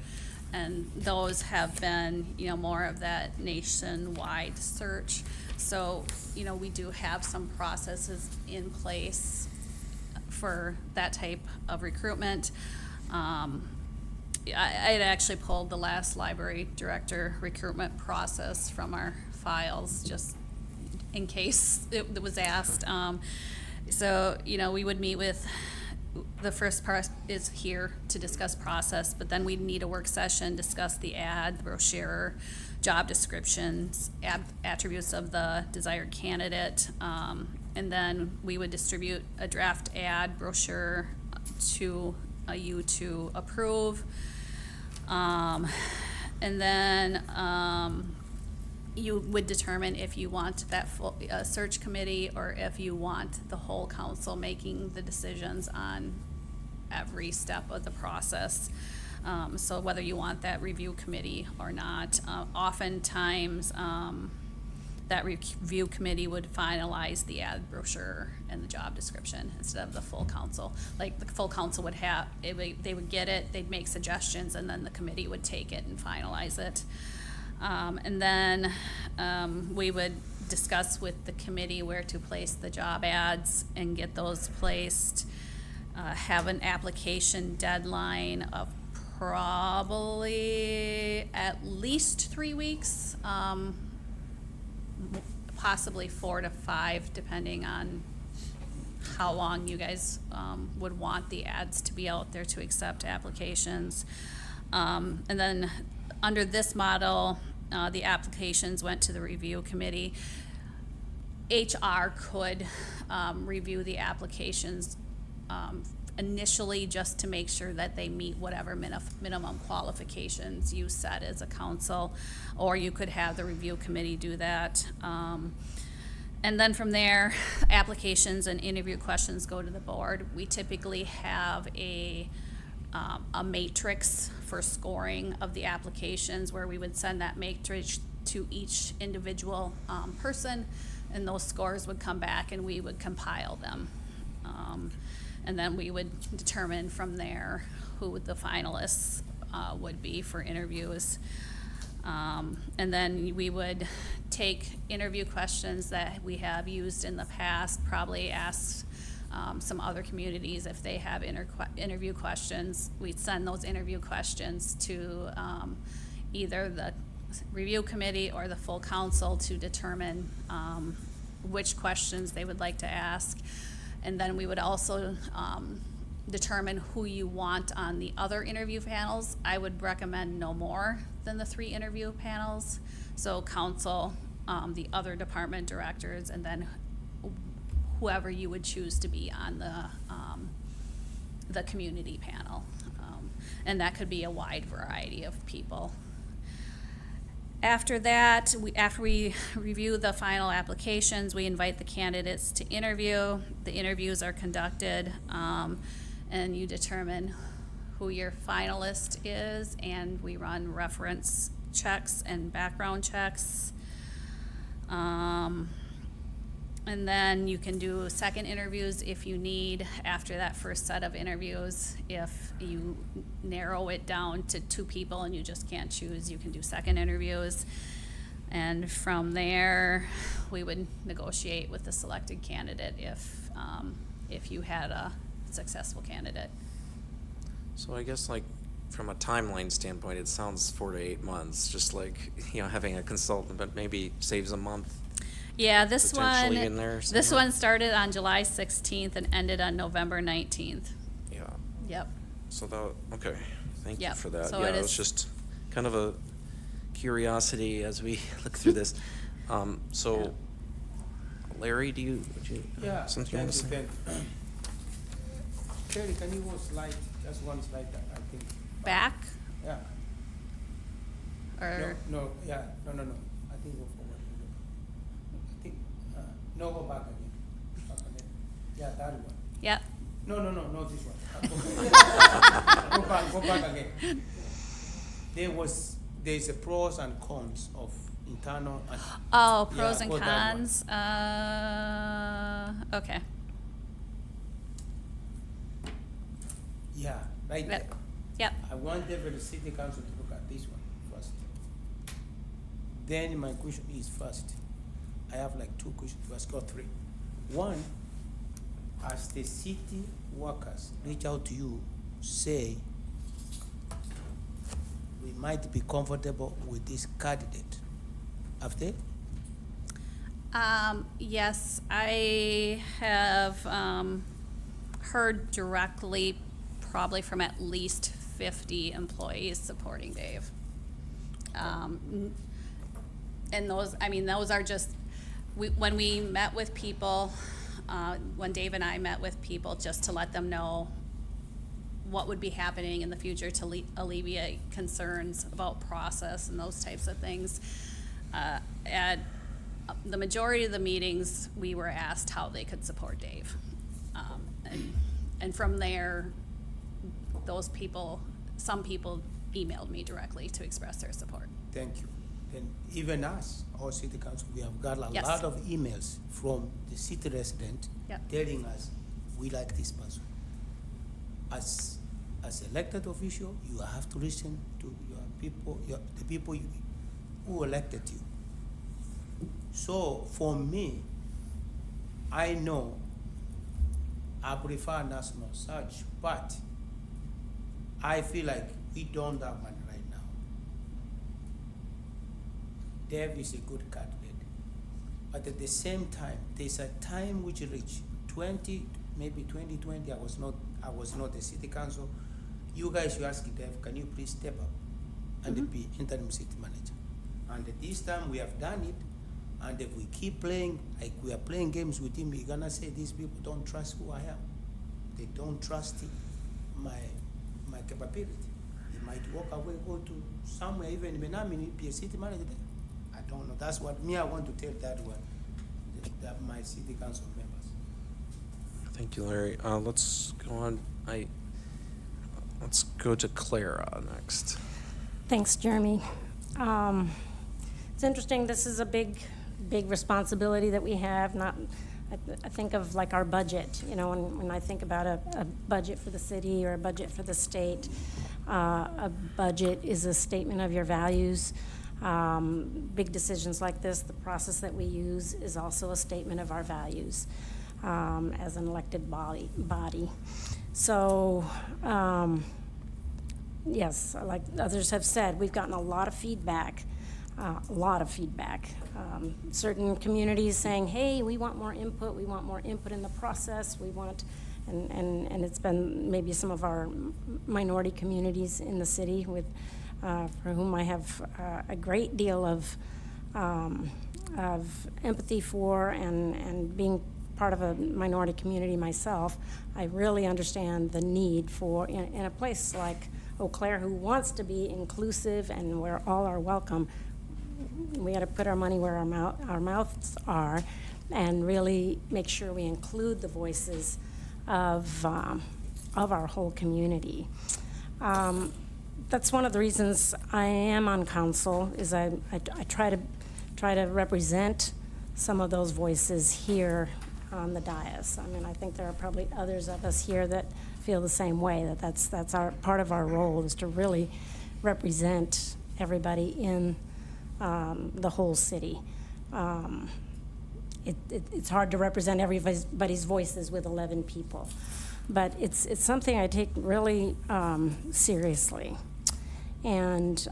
And those have been, more of that nationwide search. So, we do have some processes in place for that type of recruitment. I had actually pulled the last library director recruitment process from our files, just in case it was asked. So, we would meet with, the first part is here to discuss process, but then we'd need a work session, discuss the ad, the brochure, job descriptions, attributes of the desired candidate, and then we would distribute a draft ad brochure to you to approve. And then you would determine if you want that full search committee or if you want the whole council making the decisions on every step of the process. So whether you want that review committee or not, oftentimes that review committee would finalize the ad brochure and the job description instead of the full council. Like the full council would have, they would get it, they'd make suggestions, and then the committee would take it and finalize it. And then we would discuss with the committee where to place the job ads and get those placed. Have an application deadline of probably at least 3 weeks, possibly 4 to 5, depending on how long you guys would want the ads to be out there to accept applications. And then under this model, the applications went to the review committee. HR could review the applications initially just to make sure that they meet whatever minimum qualifications you set as a council, or you could have the review committee do that. And then from there, applications and interview questions go to the board. We typically have a matrix for scoring of the applications where we would send that matrix to each individual person, and those scores would come back and we would compile them. And then we would determine from there who the finalists would be for interviews. And then we would take interview questions that we have used in the past, probably ask some other communities if they have interview questions. We'd send those interview questions to either the review committee or the full council to determine which questions they would like to ask. And then we would also determine who you want on the other interview panels. I would recommend no more than the 3 interview panels. So council, the other department directors, and then whoever you would choose to be on the community panel. And that could be a wide variety of people. After that, after we review the final applications, we invite the candidates to interview. The interviews are conducted, and you determine who your finalist is, and we run reference checks and background checks. And then you can do second interviews if you need after that first set of interviews. If you narrow it down to 2 people and you just can't choose, you can do second interviews. And from there, we would negotiate with the selected candidate if you had a successful candidate. So I guess like from a timeline standpoint, it sounds 4 to 8 months, just like, having a consultant, but maybe saves a month. Yeah, this Potentially in there this somewhere. one started on July 16th and ended on November 19th. Yeah. Yep. So okay, thank you Yep. for that. So Yeah, it it was is- just kind of a curiosity as we look through this. So Larry, would you Yeah, something you want to say? thank you. Terry, can you go slide, just one slide, I think. Back Yeah. or No, yeah, no, I think go forward. I think, no, go back again. Back again. Yeah, that one. yep. No, not this one. Go back again. There's a pros and cons of internal and. Oh, pros Yeah, and go that one. cons, okay. Yeah, right there. Yep, I want the city council to look at this one first. Then my question is first, I have like two questions, first or three. One, as the city workers reach out to you, say, we might be comfortable with this candidate. Have they? yes, I have, heard directly, probably from at least 50 employees supporting Dave. And those, I mean, those are just, when we met with people, when Dave and I met with people, just to let them know what would be happening in the future to alleviate concerns about process and those types of things. At the majority of the meetings, we were asked how they could support Dave. And from there, those people, some people emailed me directly to express their support. Thank you. And even us, our city council, we have got a Yes. lot of emails from the city resident Yep. telling us, we like this person. As elected official, you have to listen to your people, the people who elected you. So for me, I know I prefer national search, but I feel like we don't have money right now. Dave is a good candidate, but at the same time, there's a time which reach 2020, I was not the city council. You guys, you ask Dave, can you please step up and be interim city manager? And this time we have done it, and if we keep playing, like we are playing games with him, we're gonna say these people don't trust who I am. They don't trust my capability. He might walk away, go to somewhere, even Benami, be a city manager there. I don't know. That's what I want to tell that one, that my city council members. Thank you, Larry. Let's go on. Let's go to Clara next. Thanks, Jeremy. It's interesting, this is a big responsibility that we have. I think of like our budget, you know, when I think about a budget for the city or a budget for the state, a budget is a statement of your values. Big decisions like this, the process that we use is also a statement of our values as an elected body. So, yes, like others have said, we've gotten a lot of feedback. Certain communities saying, hey, we want more input in the process, and it's been maybe some of our minority communities in the city with, for whom I have a great deal of empathy for, and being part of a minority community myself, I really understand the need for, in a place like Eau Claire, who wants to be inclusive and where all are welcome, we got to put our money where our mouths are, and really make sure we include the voices of our whole community. That's one of the reasons I am on council, is I try to represent some of those voices here on the dais. I mean, I think there are probably others of us here that feel the same way, that's our part of our role, is to really represent everybody in the whole city. It's hard to represent everybody's voices with 11 people, but it's something I take really seriously. And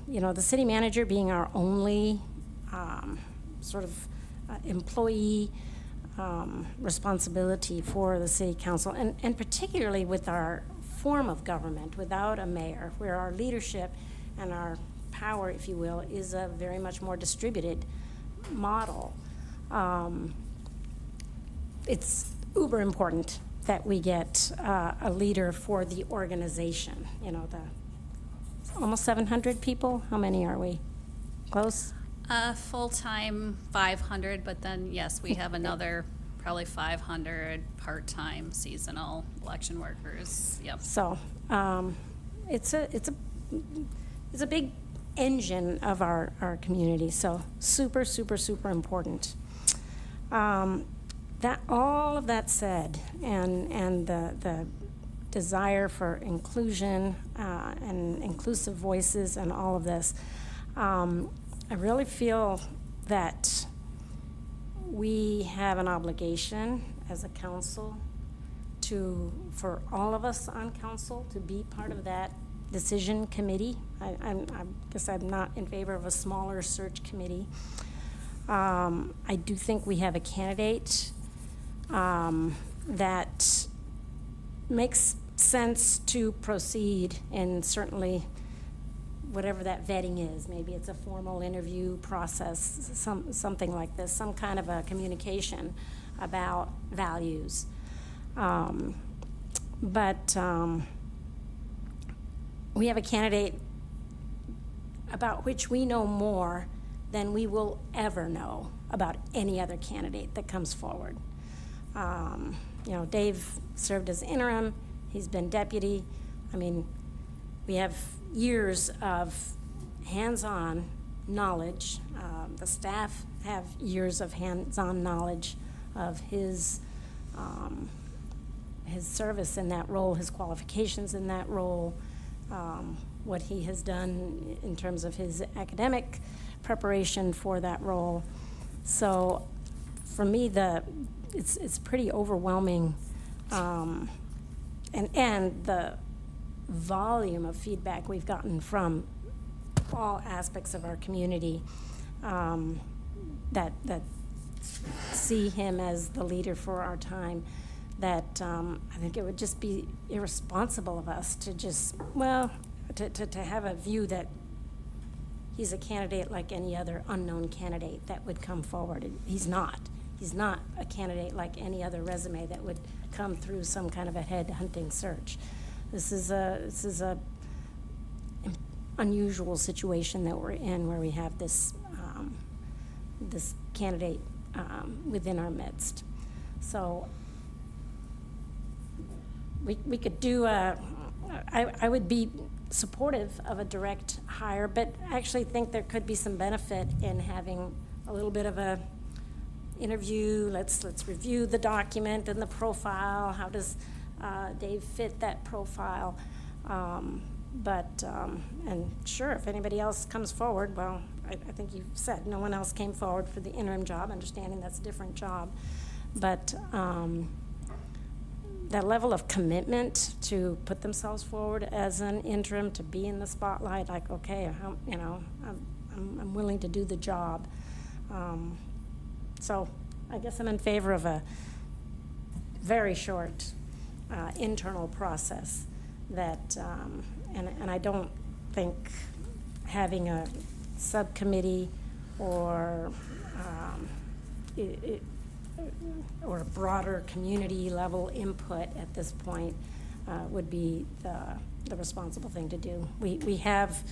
you know, the city manager being our only sort of employee responsibility for the city council, and particularly with our form of government without a mayor, where our leadership and our power, if you will, is a very much more distributed model. It's uber important that we get a leader for the organization. You know, the almost 700 people. How many are we? Close? Full-time 500, but then, yes, we have another probably 500 part-time seasonal election workers, yep. So, it's a big engine of our community, so super, super, super important. That, all of that said, and the desire for inclusion, and inclusive voices and all of this, I really feel that we have an obligation as a council for all of us on council to be part of that decision committee. I guess I'm not in favor of a smaller search committee. I do think we have a candidate that makes sense to proceed, and certainly whatever that vetting is, maybe it's a formal interview process, something like this, some kind of a communication about values. But we have a candidate about which we know more than we will ever know about any other candidate that comes forward. Dave served as interim, he's been deputy. I mean, we have years of hands-on knowledge. The staff have years of hands-on knowledge of his service in that role, his qualifications in that role, what he has done in terms of his academic preparation for that role. So for me, it's pretty overwhelming, and the volume of feedback we've gotten from all aspects of our community that see him as the leader for our time, that I think it would just be irresponsible of us to just, to have a view that he's a candidate like any other unknown candidate that would come forward. He's not. He's not a candidate like any other resume that would come through some kind of a head-hunting search. This is a unusual situation that we're in, where we have this this candidate within our midst. So we could do I would be supportive of a direct hire, but I actually think there could be some benefit in having a little bit of a interview. Let's review the document and the profile. How does Dave fit that profile? And sure, if anybody else comes forward, well, I think you've said no one else came forward for the interim job, understanding that's a different job. But that level of commitment to put themselves forward as an interim, to be in the spotlight, like, okay, I'm willing to do the job. So I guess I'm in favor of a very short internal process that, and I don't think having a subcommittee or a broader community level input at this point would be the responsible thing to do. We have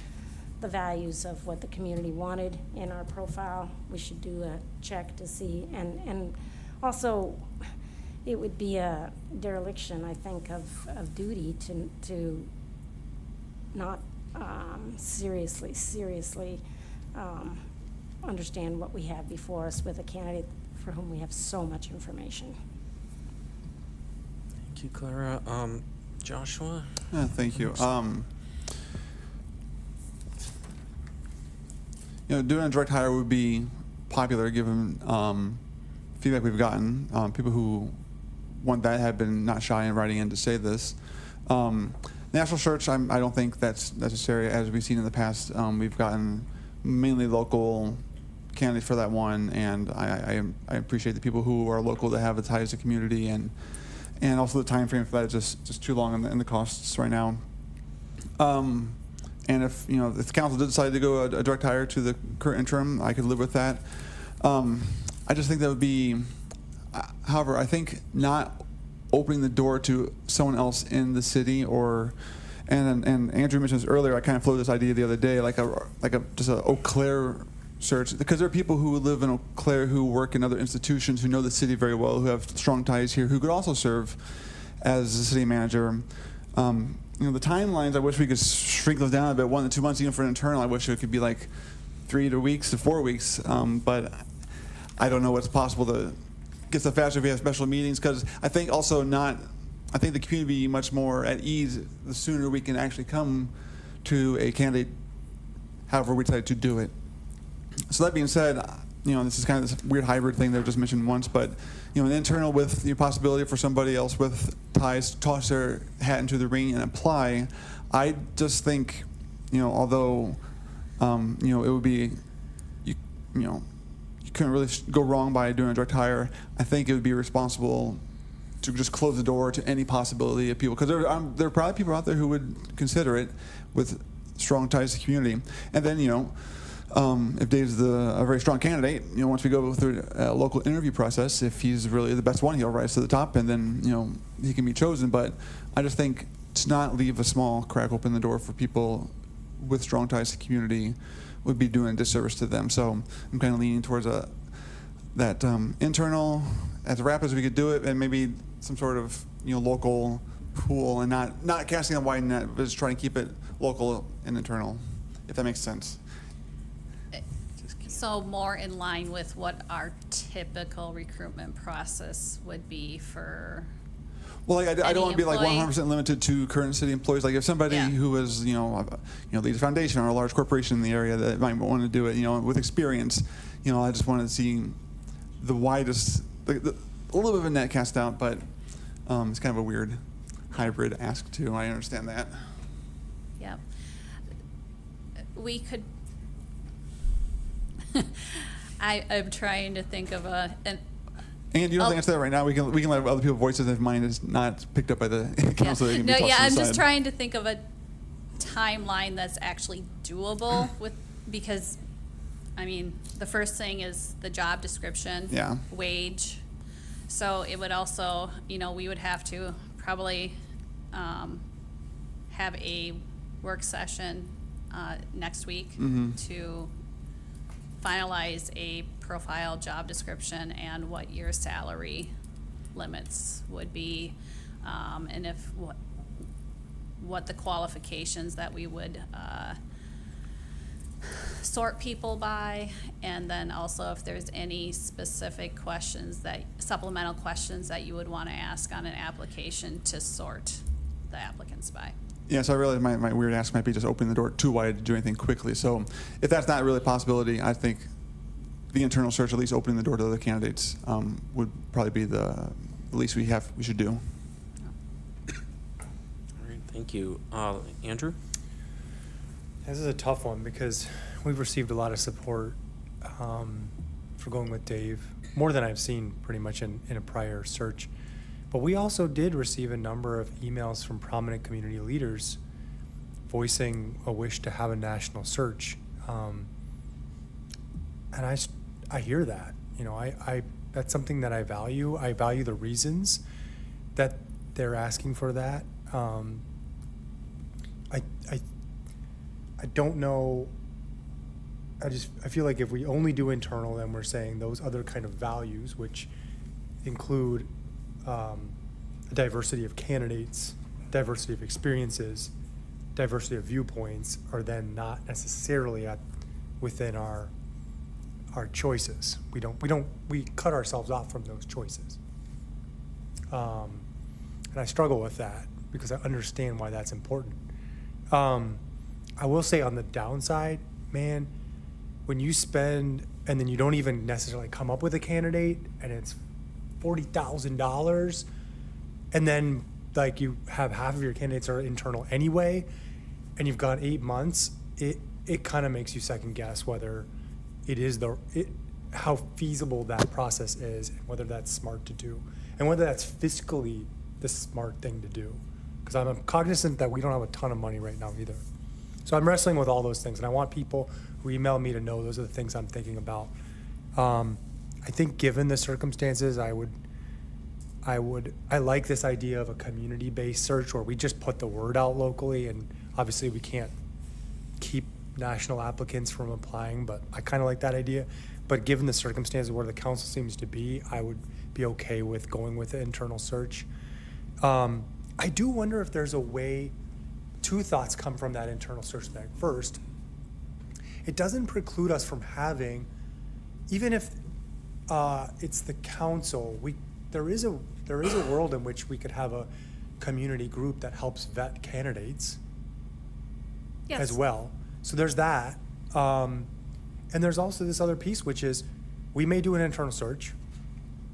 the values of what the community wanted in our profile. We should do a check to see, and also it would be a dereliction, I think, of duty to not seriously understand what we have before us with a candidate for whom we have so much information. Thank you, Clara. Joshua? Thank you. Doing a direct hire would be popular given feedback we've gotten. People who want that have been not shy in writing in to say this. National search, I don't think that's necessary. As we've seen in the past, we've gotten mainly local candidates for that one, and I appreciate the people who are local that have the ties to community, and also the time frame for that is just too long in the costs right now. And if the council did decide to go a direct hire to the current interim, I could live with that. I just think that would be, however, I think not opening the door to someone else in the city, and Andrew mentioned this earlier. I kind of floated this idea the other day, like a just a Eau Claire search, because there are people who live in Eau Claire who work in other institutions, who know the city very well, who have strong ties here, who could also serve as the city manager. You know, the timelines, I wish we could shrink those down a bit, 1 to 2 months, even for an internal. I wish it could be like 3 weeks to 4 weeks, but I don't know what's possible to get stuff faster if we have special meetings, because I think also I think the community will be much more at ease the sooner we can actually come to a candidate, however we decide to do it. So that being said, you know, this is kind of this weird hybrid thing that was just mentioned once, but, you know, an internal with the possibility for somebody else with ties to toss their hat into the ring and apply, I just think, you know, although, you know, it would be, you know, you couldn't really go wrong by doing a direct hire, I think it would be responsible to just close the door to any possibility of people, because there are probably people out there who would consider it with strong ties to the community. And then, you know, if Dave's a very strong candidate, you know, once we go through a local interview process, if he's really the best one, he'll rise to the top, and then, you know, he can be chosen. But I just think to not leave a small crack open the door for people with strong ties to the community would be doing a disservice to them. So I'm kind of leaning towards that internal, as rapid as we could do it, and maybe some sort of, you know, local pool, and not casting a wide net, but just trying to keep it local and internal, if that makes sense. So more in line with what our typical recruitment process would be for. Well, like, I don't want to be like employee? 100% limited to current city employees. Like if somebody Yeah. who is, you know, leads a foundation or a large corporation in the area that might want to do it, you know, with experience, you know, I just wanted to see the widest, a little bit of a net cast out, but it's kind of a weird hybrid ask too. I understand that. Yep. We could, I'm trying to think of an. And you don't have to answer that right now. We can let other people voice it if mine is not picked up by the council. They can be No, tossed yeah, to the I'm just side. trying to think of a timeline that's actually doable because, I mean, the first thing is the job description. Yeah. Wage. So it would also, you know, we would have to probably have a work session next week to finalize a profile, job description, and what your salary limits would be, and if what the qualifications that we would sort people by, and then also if there's any specific questions supplemental questions that you would want to ask on an application to sort the applicants by. Yeah, so I realize my weird ask might be just opening the door too wide to do anything quickly. So if that's not really a possibility, I think the internal search, at least opening the door to other candidates, would probably be the least we should do. All right, thank you. Andrew? This is a tough one because we've received a lot of support for going with Dave, more than I've seen pretty much in a prior search. But we also did receive a number of emails from prominent community leaders voicing a wish to have a national search. And I hear that, you know, I that's something that I value. I value the reasons that they're asking for that. I don't know. I feel like if we only do internal, then we're saying those other kind of values, which include a diversity of candidates, diversity of experiences, diversity of viewpoints, are then not necessarily within our choices. We cut ourselves off from those choices. And I struggle with that because I understand why that's important. I will say on the downside, man, when you spend and then you don't even necessarily come up with a candidate and it's $40,000, and then like you have half of your candidates are internal anyway, and you've got 8 months, it kind of makes you second guess whether it is how feasible that process is, and whether that's smart to do, and whether that's fiscally the smart thing to do. Because I'm cognizant that we don't have a ton of money right now either. So I'm wrestling with all those things, and I want people who email me to know those are the things I'm thinking about. I think given the circumstances, I like this idea of a community-based search where we just put the word out locally, and obviously we can't keep national applicants from applying, but I kind of like that idea. But given the circumstances where the council seems to be, I would be okay with going with the internal search. I do wonder if there's a way, two thoughts come from that internal search thing. First, it doesn't preclude us from having, even if it's the council, there is a world in which we could have a community group that helps vet candidates as well. So there's that. And there's also this other piece, which is we may do an internal search.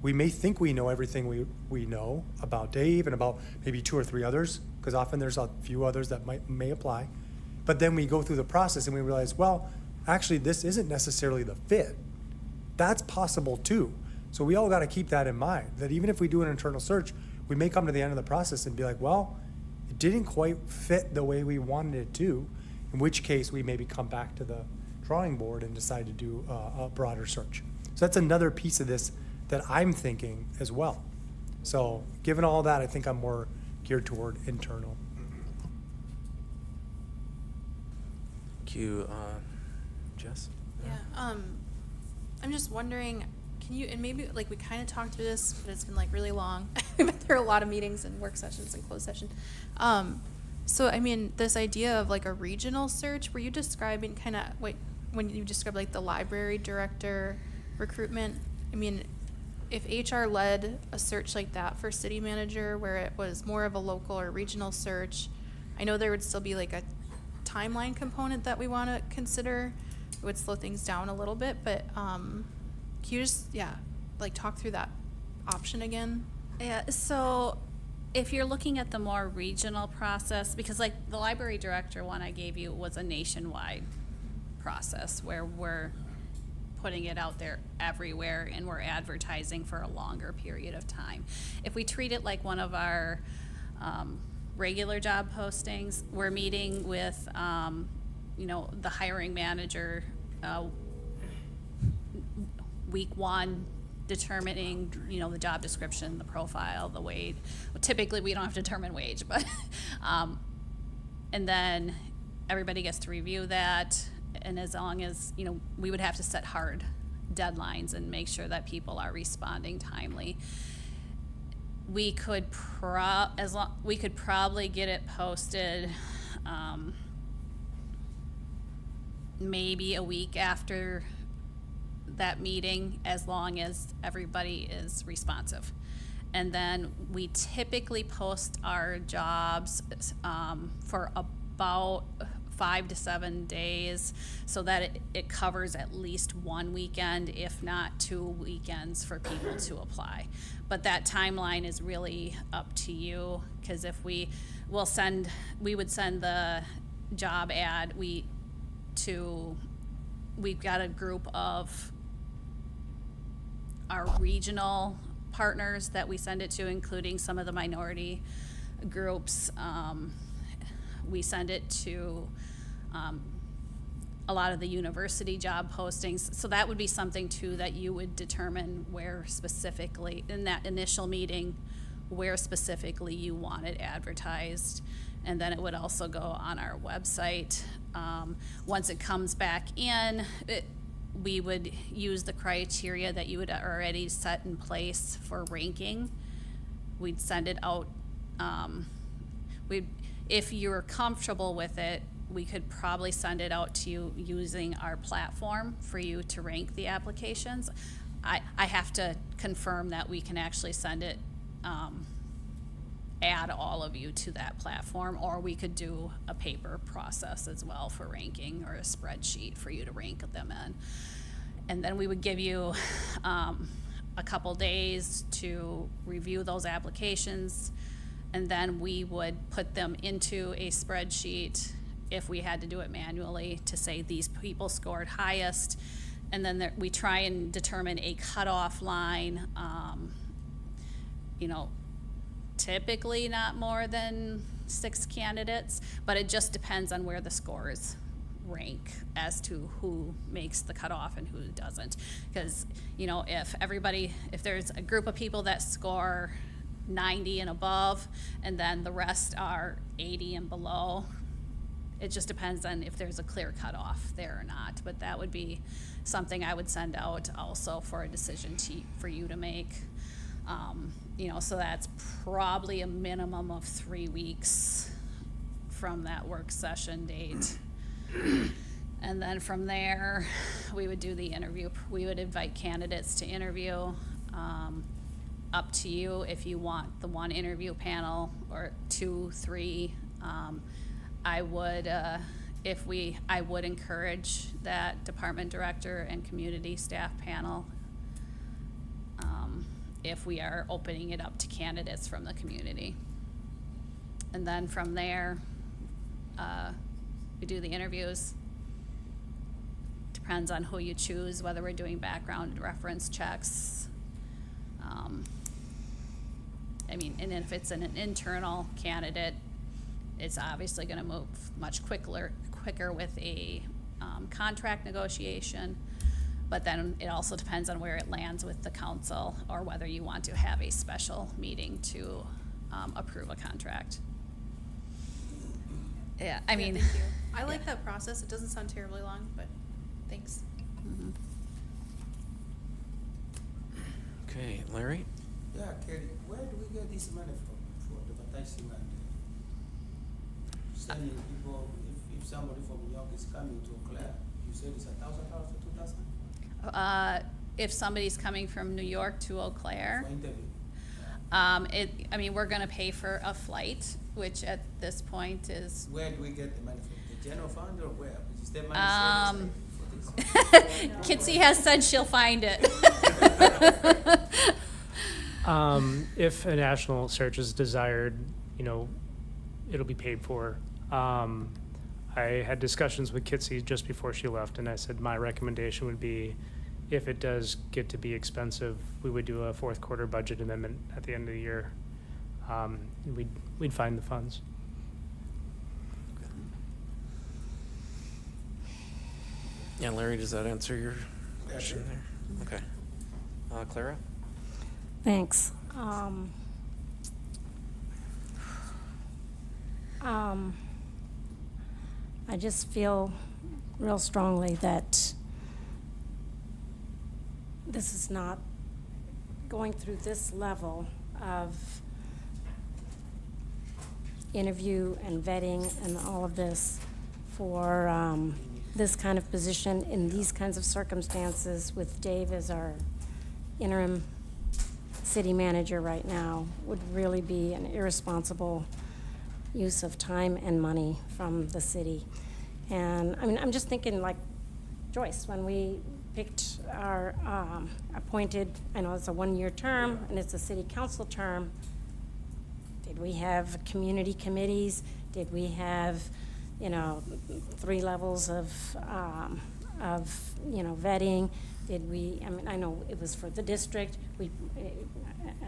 We may think we know everything we know about Dave and about maybe 2 or 3 others, because often there's a few others that may apply. But then we go through the process and we realize, well, actually this isn't necessarily the fit. That's possible too. So we all got to keep that in mind, that even if we do an internal search, we may come to the end of the process and be like, well, it didn't quite fit the way we wanted it to, in which case we maybe come back to the drawing board and decide to do a broader search. So that's another piece of this that I'm thinking as well. So given all that, I think I'm more geared toward internal. Thank you, Jess? Yeah, I'm just wondering, can you, and maybe, like, we kind of talked through this, but it's been, like, really long. But there are a lot of meetings and work sessions and closed session. So, I mean, this idea of, like, a regional search, were you describing kind of, when you described, like, the library director recruitment? I mean, if HR led a search like that for city manager, where it was more of a local or regional search, I know there would still be, like, a timeline component that we want to consider. It would slow things down a little bit, but can you just, like, talk through that option again? Yeah, so if you're looking at the more regional process, because like the library director one I gave you was a nationwide process where we're putting it out there everywhere and we're advertising for a longer period of time. If we treat it like one of our regular job postings, we're meeting with the hiring manager week 1, determining, the job description, the profile, the wage. Well, typically, we don't have to determine wage, but, and then everybody gets to review that. And as long as, we would have to set hard deadlines and make sure that people are responding timely. We could probably get it posted, maybe a week after that meeting, as long as everybody is responsive. And then we typically post our jobs for about 5 to 7 days, so that it covers at least 1 weekend, if not 2 weekends, for people to apply. But that timeline is really up to you, because if we would send the job ad, we've got a group of our regional partners that we send it to, including some of the minority groups. We send it to a lot of the university job postings. So that would be something too that you would determine where specifically, in that initial meeting, where specifically you want it advertised. And then it would also go on our website. Once it comes back in, we would use the criteria that you would already set in place for ranking. We'd send it out. If you're comfortable with it, we could probably send it out to you using our platform for you to rank the applications. I have to confirm that we can actually send it, add all of you to that platform, or we could do a paper process as well for ranking, or a spreadsheet for you to rank them in. And then we would give you a couple days to review those applications, and then we would put them into a spreadsheet if we had to do it manually, to say these people scored highest. And then we try and determine a cutoff line, typically not more than 6 candidates, but it just depends on where the scores rank as to who makes the cutoff and who doesn't. Because, if there's a group of people that score 90 and above, and then the rest are 80 and below, It just depends on if there's a clear cutoff there or not, but that would be something I would send out also for a decision for you to make. You know, so that's probably a minimum of 3 weeks from that work session date. And then from there, we would do the interview. We would invite candidates to interview. Up to you if you want the one interview panel or 2, 3. I would encourage that department director and community staff panel if we are opening it up to candidates from the community. And then from there, we do the interviews. Depends on who you choose, whether we're doing background and reference checks. I mean, and if it's an internal candidate, it's obviously gonna move much quicker with a contract negotiation. But then it also depends on where it lands with the council or whether you want to have a special meeting to approve a contract. Yeah, I mean. Thank you. I like that process. It doesn't sound terribly long, but thanks. Mhm. Okay, Larry? Yeah, Kelly, where do we get this money from for advertising and sending people? If somebody from New York is coming to Eau Claire, you said it's $1,000 or $2,000 If somebody's coming from New York to Eau Claire, for interview. I mean, we're gonna pay for a flight, which at this point is, Where do we get the money from? The general fund or where? Is there money set aside for this? Kitsy has said she'll find it. If a national search is desired, you know, it'll be paid for. I had discussions with Kitsy just before she left, and I said my recommendation would be, if it does get to be expensive, we would do a fourth quarter budget amendment at the end of the year. We'd find the funds. Yeah, Larry, does that answer your question there? Okay. Clara? Thanks. I just feel real strongly that this is not going through this level of interview and vetting and all of this for this kind of position in these kinds of circumstances with Dave as our interim city manager right now would really be an irresponsible use of time and money from the city. And I mean, I'm just thinking like Joyce, when we picked our appointed, I know it's a 1-year term and it's a city council term. Did we have community committees? Did we have, 3 levels of vetting? Did we? I mean, I know it was for the district.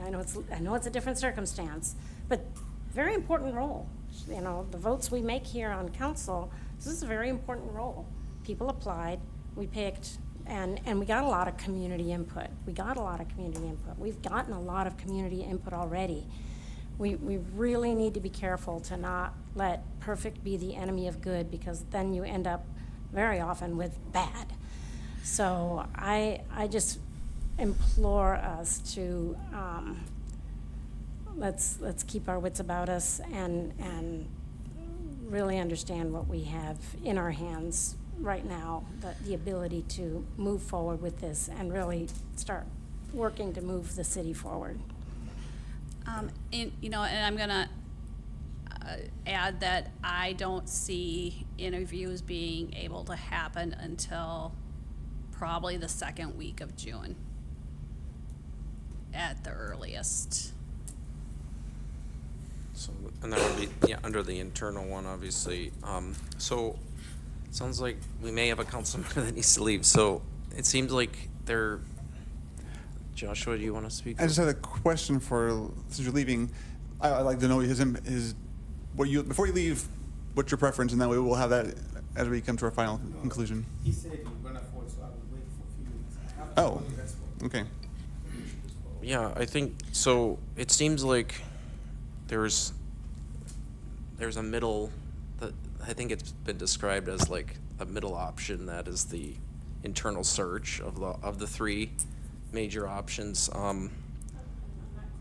I know it's a different circumstance, but very important role. The votes we make here on council. This is a very important role. People applied. We picked. And we got a lot of community input. We've gotten a lot of community input already. We really need to be careful to not let perfect be the enemy of good, because then you end up very often with bad. So I just implore us to let's keep our wits about us and really understand what we have in our hands right now, the ability to move forward with this and really start working to move the city forward. And I'm gonna add that I don't see interviews being able to happen until probably the second week of June at the earliest. So, and that would be, under the internal one, obviously. So, it sounds like we may have a council member that needs to leave. So, it seems like Joshua, do you want to speak? I just had a question since you're leaving, I'd like to know before you leave, what's your preference, and that way we'll have that as we come to our final conclusion. He said he was gonna afford, so I will wait for a few minutes. I have Oh, to go to the restroom. okay. Yeah, I think, so it seems like there's a middle, I think it's been described as like a middle option that is the internal search of the three major options. I'm not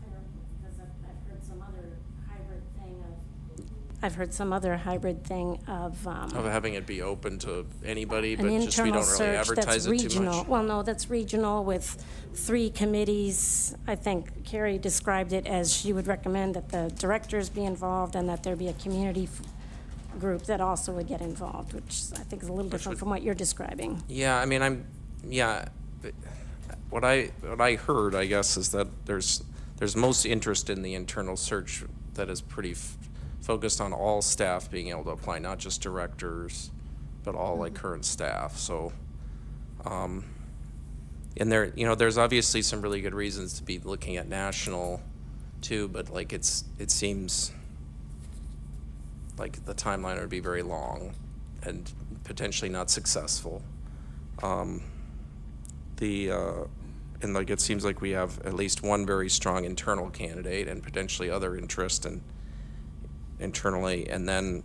clear, because I've heard some other hybrid thing of. I've heard some other hybrid thing of. Of having it be open to anybody, An but just we internal don't really search that's advertise it too regional. much. Well, no, that's regional with 3 committees. I think Carrie described it as she would recommend that the directors be involved and that there be a community group that also would get involved, which I think is a little different would- from what you're describing. Yeah, I mean, but what I heard, I guess, is that there's most interest in the internal search that is pretty focused on all staff being able to apply, not just directors, but all like current staff. So, and there, there's obviously some really good reasons to be looking at national too, but like it seems like the timeline would be very long and potentially not successful. And like it seems like we have at least one very strong internal candidate and potentially other interest internally, and then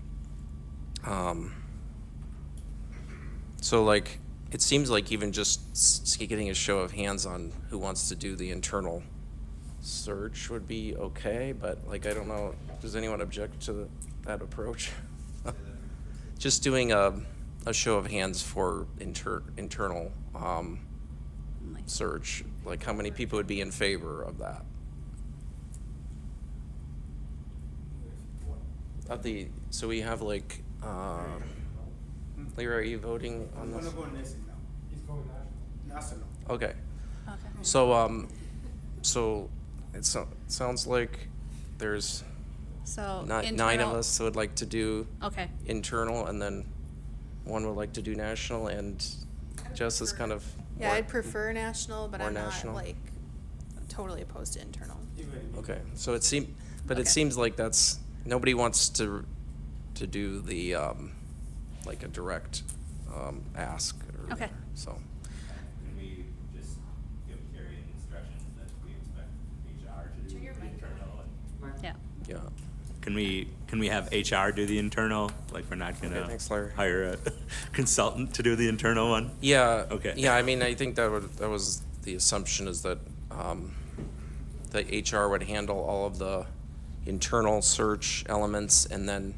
so like it seems like even just getting a show of hands on who wants to do the internal search would be okay, but like I don't know, does anyone object to that approach? Just doing a show of hands for internal search, like how many people would be in favor of that? So we have like, Lyra, are you voting on this? He's going national. Okay. Okay. So it sounds like there's So 9 of internal- us who would like to do Okay. internal, and then one would like to do national, and Jess is kind of. Yeah, I'd prefer national, but more I'm not national? like totally opposed to internal. Okay, so it seems Okay. like that's, nobody wants to do the, like a direct, ask or. Okay. So, Can we just give Carrie instructions that we expect HR to do the internal? Yeah. yeah. Can we have HR do the internal? Like, we're not Okay, gonna thanks, Larry. hire a consultant to do the internal one? Yeah. Okay. Yeah, I mean, I think that was the assumption, is that, the HR would handle all of the internal search elements, and then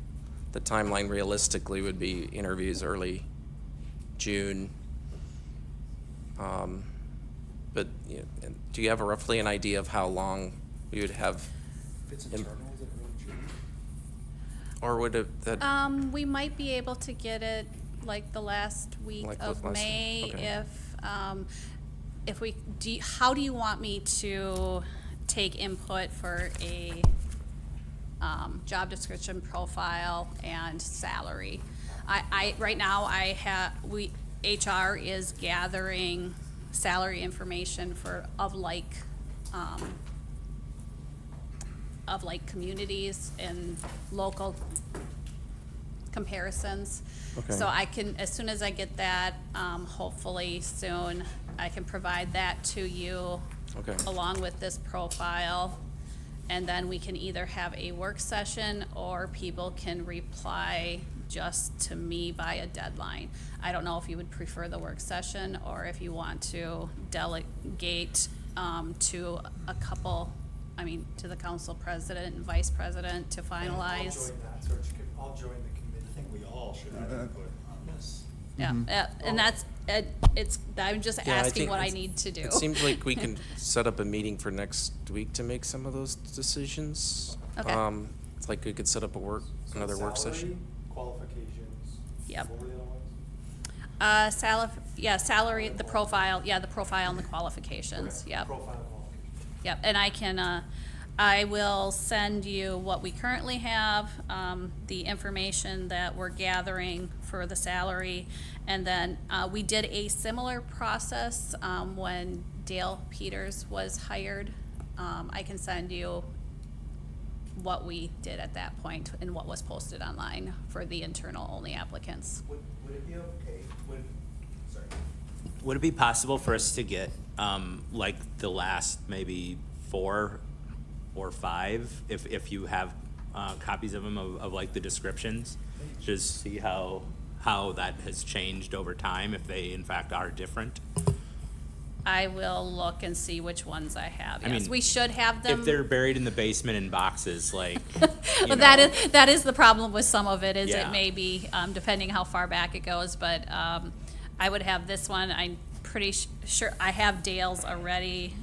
the timeline realistically would be interviews early June. But, and do you have roughly an idea of how long we would have? Or would it, that, We might be able to get it like the last week Like of last week, May okay. if we, how do you want me to take input for a job description, profile, and salary? Right now, HR is gathering salary information of like communities and local comparisons. Okay. So I can, as soon as I get that, hopefully soon, I can provide that to you. Okay. Along with this profile. And then we can either have a work session, or people can reply just to me by a deadline. I don't know if you would prefer the work session, or if you want to delegate to a couple, to the council president and vice president to finalize. I'll join the committee. I think we all should have input on this. Yeah, and that's, I'm just Yeah, I asking think what I it's- need to do. It seems like we can set up a meeting for next week to make some of those decisions. Okay. It's like we could set up another work session. Qualifications. Yep. What were the other ones? Salary, the profile and the qualifications, yep. Profile qualifications. Yep, and I will send you what we currently have, the information that we're gathering for the salary. And then, we did a similar process, when Dale Peters was hired. I can send you what we did at that point and what was posted online for the internal only applicants. Would it be okay, Would it be possible for us to get, like, the last maybe 4 or 5, if you have copies of them of like the descriptions, just see how that has changed over time, if they in fact are different. I will look and see which ones I have. I Yes, mean, we should have them. If they're buried in the basement in boxes, like, you Well, that know. is, the problem with some of it, is Yeah. it may be, depending how far back it goes, but, I would have this one. I'm pretty sure, I have Dale's already,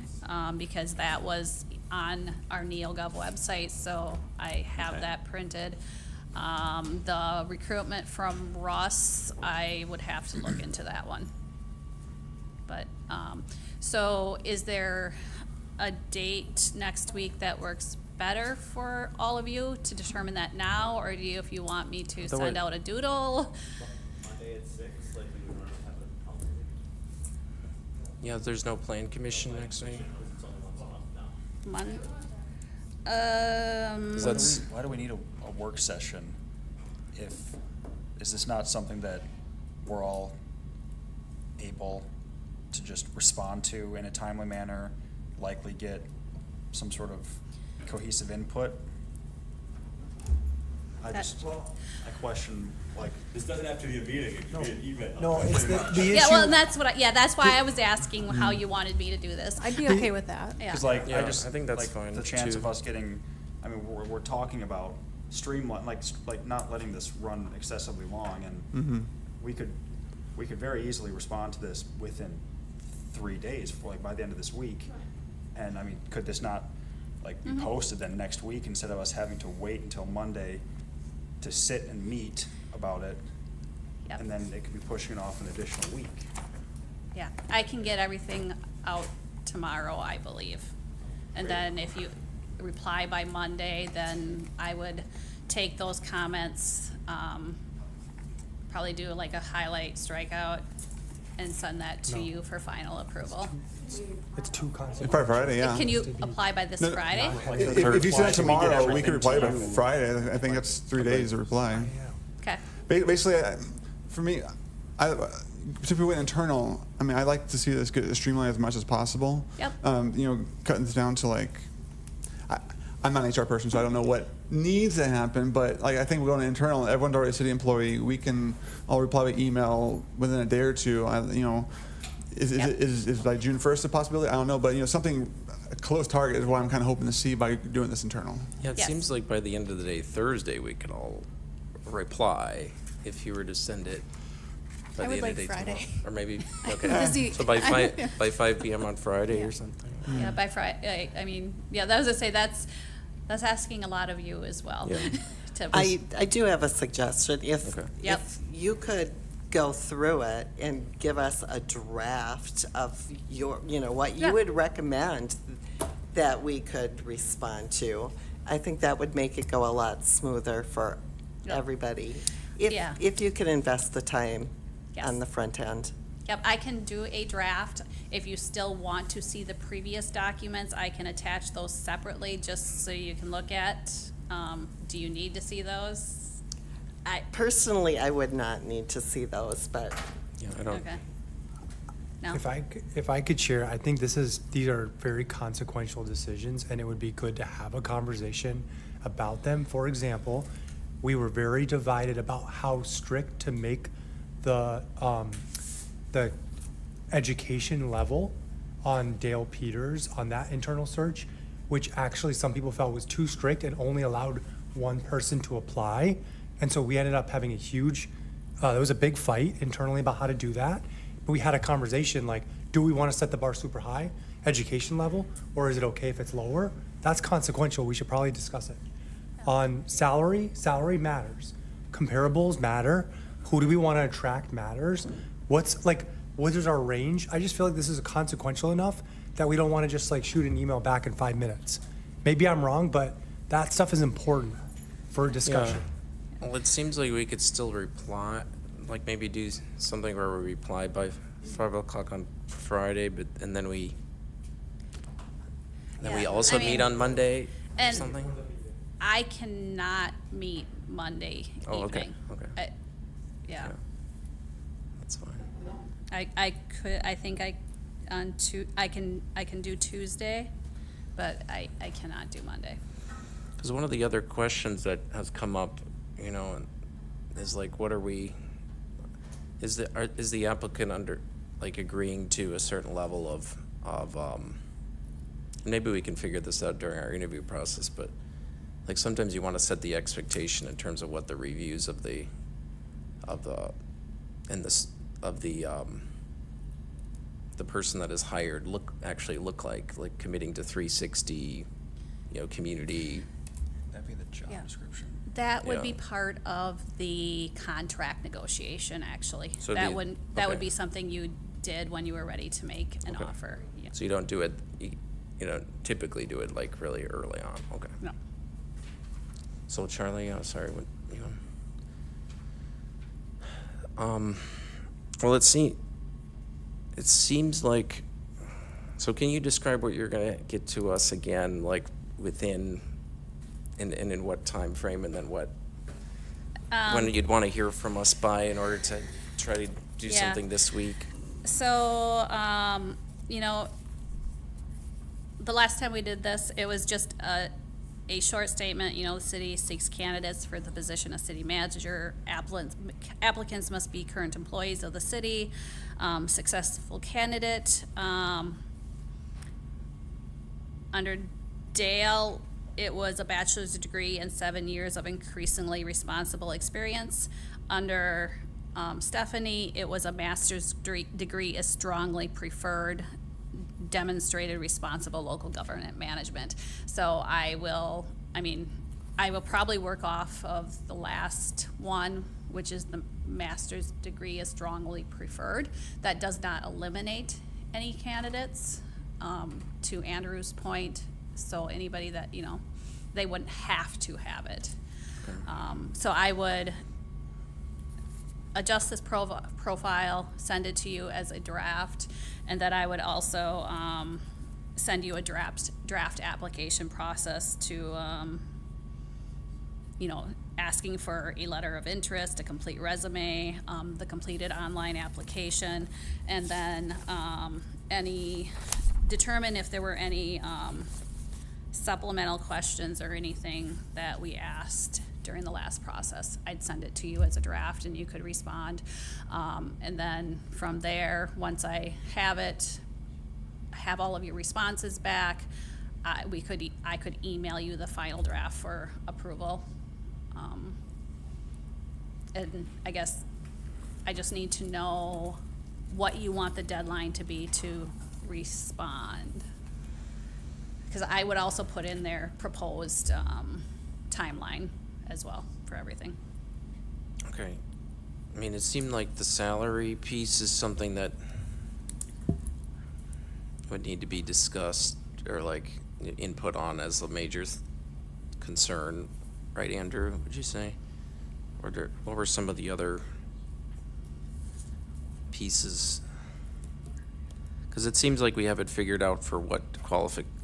because that was on our NeoGov website, so I have Okay. that printed. The recruitment from Russ, I would have to look into that one. But, so is there a date next week that works better for all of you to determine that now? Or do you, if you want me to The send way- out a doodle? Monday at 6, like we would have a public. Yeah, there's no plan commission next week. Mon- Is that- Why do we need a work session is this not something that we're all able to just respond to in a timely manner, likely get some sort of cohesive input? I question, like. This doesn't have to be a meeting, it can be an email. No, it's the issue. Yeah, well, and that's what that's why I was asking how you wanted me to do this. I'd be okay with that. Yeah. Because like, Yeah, I just, I think that's like, fine, the chance too. of us getting, I mean, we're talking about streamline, like not letting this run excessively long, and we could very easily respond to this within 3 days, like by the end of this week. And I mean, could this not like be posted then next week, instead of us having to wait until Monday to sit and meet about it? Yep. And then they could be pushing it off an additional week. Yeah, I can get everything out tomorrow, I believe. And then if you reply by Monday, then I would take those comments, probably do like a highlight strikeout and send that to No. you for final approval. It's too consequential. By Friday, yeah. Can you apply by this No, no. Friday? If you send it Can we get tomorrow, we everything could reply to by you? Friday. I think that's 3 days to reply. Okay, Basically, for me, particularly with internal, I mean, I like to see this get streamlined as much as possible. Yep. You know, cutting this down to like, I'm not an HR person, so I don't know what needs to happen, but like, I think we're going to internal, everyone's already a city employee, we can all reply by email within a day or two. You know, is like June 1st a possibility? I don't know, but you know, something, a close target is what I'm kind of hoping to see by doing this internal. Yeah, it Yes. seems like by the end of the day, Thursday, we could all reply if you were to send it by I the would end like of the day Friday. tomorrow. Or maybe, I'm okay. busy. So by 5 p.m. on Friday or something? yeah, by Friday, I mean, yeah, that was to say, that's asking a lot of you as well. Yeah. to- I do have a suggestion. If, Okay. Yep. if you could go through it and give us a draft of your, you know, what Yeah. you would recommend that we could respond to, I think that would make it go a lot smoother for Yep. everybody. Yeah. If you could invest the time Yes. on the front end. Yep, I can do a draft. If you still want to see the previous documents, I can attach those separately just so you can look at. Do you need to see those? Personally, I would not need to see those, but Yeah, I don't. Okay. No? If I could share, I think these are very consequential decisions, and it would be good to have a conversation about them. For example, we were very divided about how strict to make the education level on Dale Peters on that internal search, which actually some people felt was too strict and only allowed one person to apply. And so we ended up having a huge, there was a big fight internally about how to do that. But we had a conversation like, do we want to set the bar super high, education level, or is it okay if it's lower? That's consequential. We should probably discuss it. On salary matters. Comparables matter. Who do we want to attract matters. What is our range? I just feel like this is consequential enough that we don't want to just like shoot an email back in 5 minutes. Maybe I'm wrong, but that stuff is important for discussion. Yeah. Well, it seems like we could still reply, like maybe do something where we reply by 5 o'clock on Friday, and then we Yeah, also I mean, meet on Monday or and- something? I cannot meet Monday Oh, okay, evening. okay. Yeah. That's fine. I can do Tuesday, but I cannot do Monday. Because one of the other questions that has come up, you know, is like, what are we, is the applicant under, like, agreeing to a certain level of, maybe we can figure this out during our interview process, but like sometimes you want to set the expectation in terms of what the reviews of the person that is hired look like committing to 360, you know, community. That'd be the job Yeah. description. That would Yeah. be part of the contract negotiation, actually. So it'd That be- would okay. be something you did when you were ready to make an Okay. offer. Yeah. So you don't do it, you don't typically do it like really early on, okay. No. So Charlie, sorry, what, you well, it seems like, so can you describe what you're gonna get to us again, like within, and in what time frame, and then what, when you'd wanna hear from us by in order to try to do Yeah. something this week? So, you know, the last time we did this, it was just a short statement. You know, the city seeks candidates for the position of city manager. Applicants must be current employees of the city, successful candidate. Under Dale, it was a bachelor's degree and 7 years of increasingly responsible experience. Under Stephanie, it was a master's degree is strongly preferred, demonstrated responsible local government management. So I will probably work off of the last one, which is the master's degree is strongly preferred. That does not eliminate any candidates, to Andrew's point. So anybody that, you know, they wouldn't have to have it. So I would adjust this profile, send it to you as a draft, and then I would also send you a draft application process to, you know, asking for a letter of interest, a complete resume, the completed online application, and then determine if there were any supplemental questions or anything that we asked during the last process. I'd send it to you as a draft and you could respond. And then from there, once I have it, have all of your responses back, I could email you the final draft for approval. And I guess I just need to know what you want the deadline to be to respond. Because I would also put in their proposed timeline as well for everything. Okay. I mean, it seemed like the salary piece is something that would need to be discussed or like input on as a major concern, right, Andrew, would you say? Or what were some of the other pieces? Because it seems like we have it figured out for what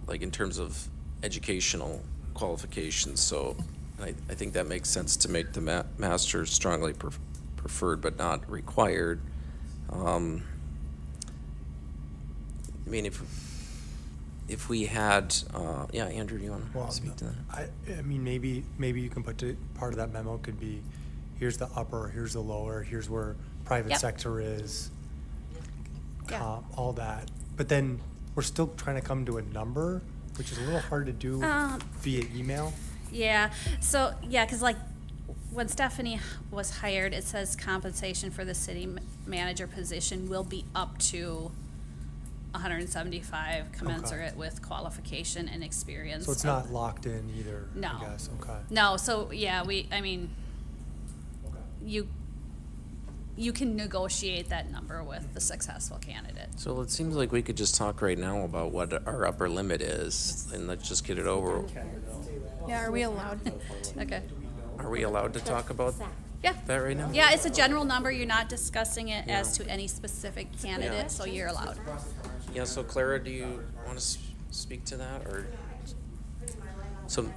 like in terms of educational qualifications, so I think that makes sense to make the master's strongly preferred but not required. I mean, if we had, yeah, Andrew, do you want Well, to speak to that? I mean, maybe you can put part of that memo could be, here's the upper, here's the lower, here's where private Yep. sector is, Yeah. all that. But then we're still trying to come to a number, which is a little hard to do via email. Yeah, so, yeah, because like, when Stephanie was hired, it says compensation for the city manager position will be up to 175 commensurate with qualification and experience. So it's of- not locked in either, No. I guess, okay. No, so, yeah, you can negotiate that number with the successful candidate. So it seems like we could just talk right now about what our upper limit is, and let's just get it over. Yeah, are we allowed to? Okay. Are we allowed to talk about Yeah. that right now? Yeah, it's a general number. You're not discussing it as to any specific candidate, so you're allowed. Yeah, so Clara, do you want to speak to that, or? So,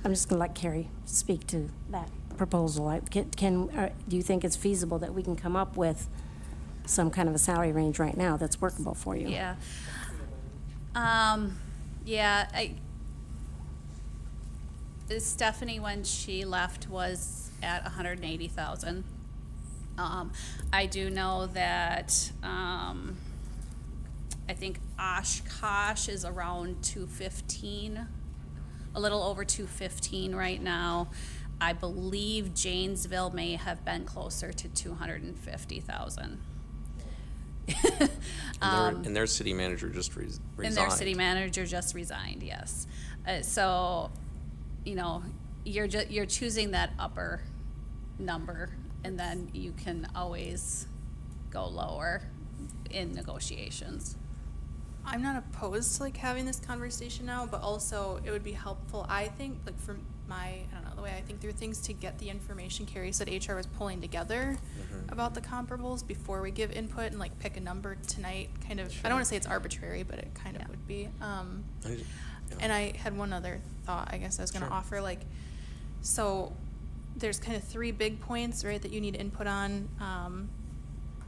I'm just gonna let Carrie speak to that proposal. Do you think it's feasible that we can come up with some kind of a salary range right now that's workable for you? Yeah. Yeah, Stephanie, when she left, was at 180,000. I do know that, I think Oshkosh is around 215, a little over 215 right now. I believe Janesville may have been closer to 250,000. And their city manager just resigned. And their city manager just resigned, yes. So, you know, you're choosing that upper number, and then you can always go lower in negotiations. I'm not opposed to like having this conversation now, but also it would be helpful, I think, like from I don't know, the way I think through things, to get the information Carrie said HR was pulling together about the comparables before we give input and like pick a number tonight, kind of, I don't wanna say it's arbitrary, but it kind of would be. And I had one other thought, I guess I was gonna offer, like, so there's kind of 3 big points, right, that you need input on,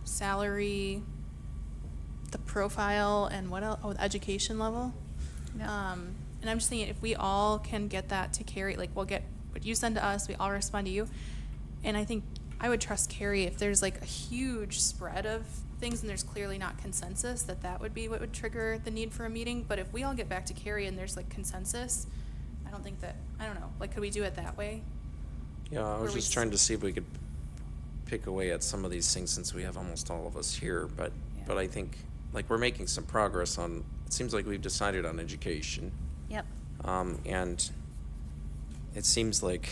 salary, the profile, and what else? Oh, the education level. And I'm just thinking, if we all can get that to Carrie, like we'll get what you send to us, we all respond to you. And I think I would trust Carrie if there's like a huge spread of things and there's clearly not consensus, that would be what would trigger the need for a meeting. But if we all get back to Carrie and there's like consensus, I don't know, like could we do it that way? Yeah, I was Or we just trying to see if we could pick away at some of these things since we have almost all of us here, but I think, like, we're making some progress on, it seems like we've decided on education. Yep. And it seems like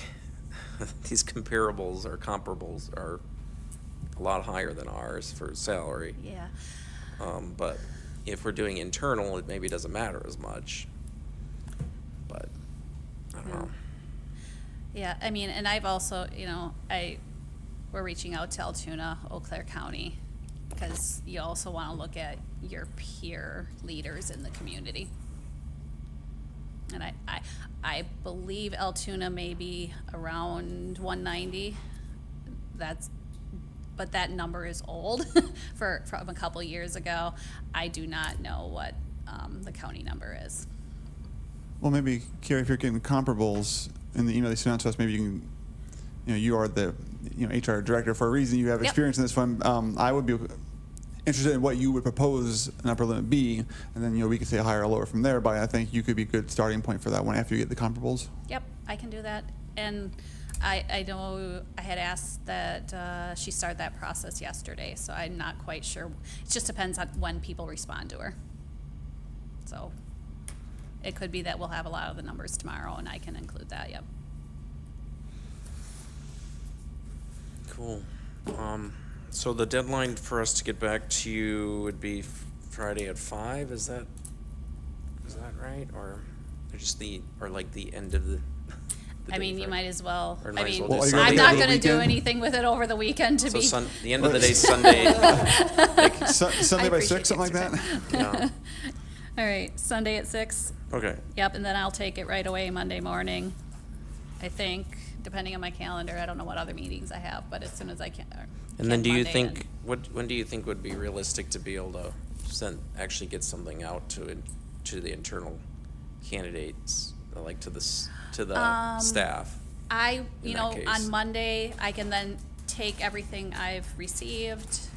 these comparables or comparables are a lot higher than ours for salary. Yeah. But if we're doing internal, it maybe doesn't matter as much. But, I don't know. Yeah, I mean, and I've also, you know, we're reaching out to Altoona, Eau Claire County, because you also want to look at your peer leaders in the community. And I believe Altoona may be around 190. But that number is old from a couple years ago. I do not know what the county number is. Well, maybe, Carrie, if you're getting comparables in the email they sent out to us, maybe you can, you know, you are the, you know, HR director for a reason. You have experience in this one. I would be interested in what you would propose an upper limit be, and then, you know, we could say higher or lower from there, but I think you could be a good starting point for that one after you get the comparables. Yep, I can do that. And I know I had asked that she start that process yesterday, so I'm not quite sure. It just depends on when people respond to her. So it could be that we'll have a lot of the numbers tomorrow, and I can include that, yep. Cool. So the deadline for us to get back to you would be Friday at 5, is that right? Or just like the end of the I mean, you might as well, Or I might as mean, well do I'm Sunday not over the gonna do weekend? anything with it over the weekend to So be. the end of the day, Sunday. Sunday by appreciate 6, something like the that? extra Yeah. All right, Sunday at 6. Okay. Yep, and then I'll take it right away Monday morning, I think, depending on my calendar. I don't know what other meetings I have, but as soon as I can. And then do you Monday think, when do you think would be realistic to be able to actually get something out to the internal candidates, like to the staff? you in know, that case? on Monday, I can then take everything I've received,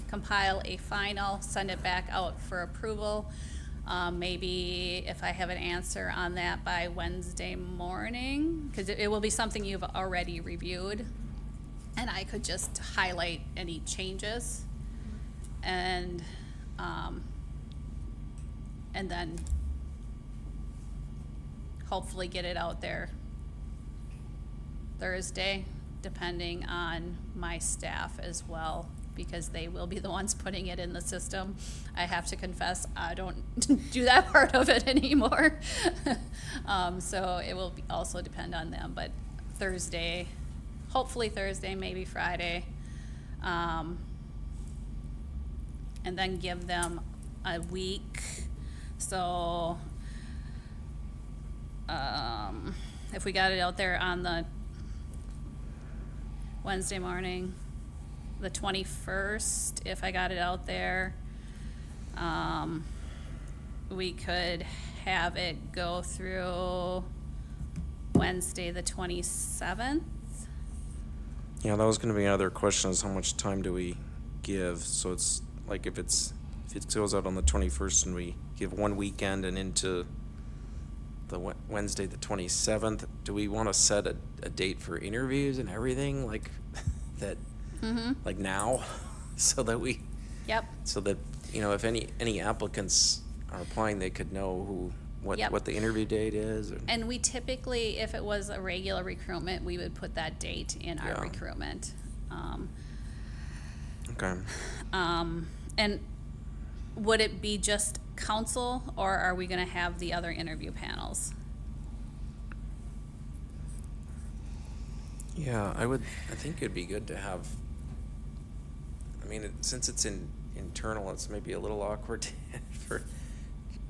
compile a final, send it back out for approval. Maybe if I have an answer on that by Wednesday morning, because it will be something you've already reviewed, and I could just highlight any changes, and then hopefully get it out there Thursday, depending on my staff as well, because they will be the ones putting it in the system. I have to confess, I don't do that part of it anymore. So it will also depend on them, but Thursday, hopefully Thursday, maybe Friday. And then give them a week. So, if we got it out there on the Wednesday morning, the 21st, if I got it out there, we could have it go through Wednesday, the 27th. Yeah, that was gonna be another question, is how much time do we give? So it's like if it goes out on the 21st and we give one weekend and into the Wednesday, the 27th, do we want to set a date for interviews and everything like that, like now? So that Yep. so that, if any applicants are applying, they could know Yep. what the interview date is. And we typically, if it was a regular recruitment, we would put that date in our Yeah. recruitment. Okay. And would it be just council, or are we gonna have the other interview panels? Yeah, I think it'd be good to have, since it's internal, it's maybe a little awkward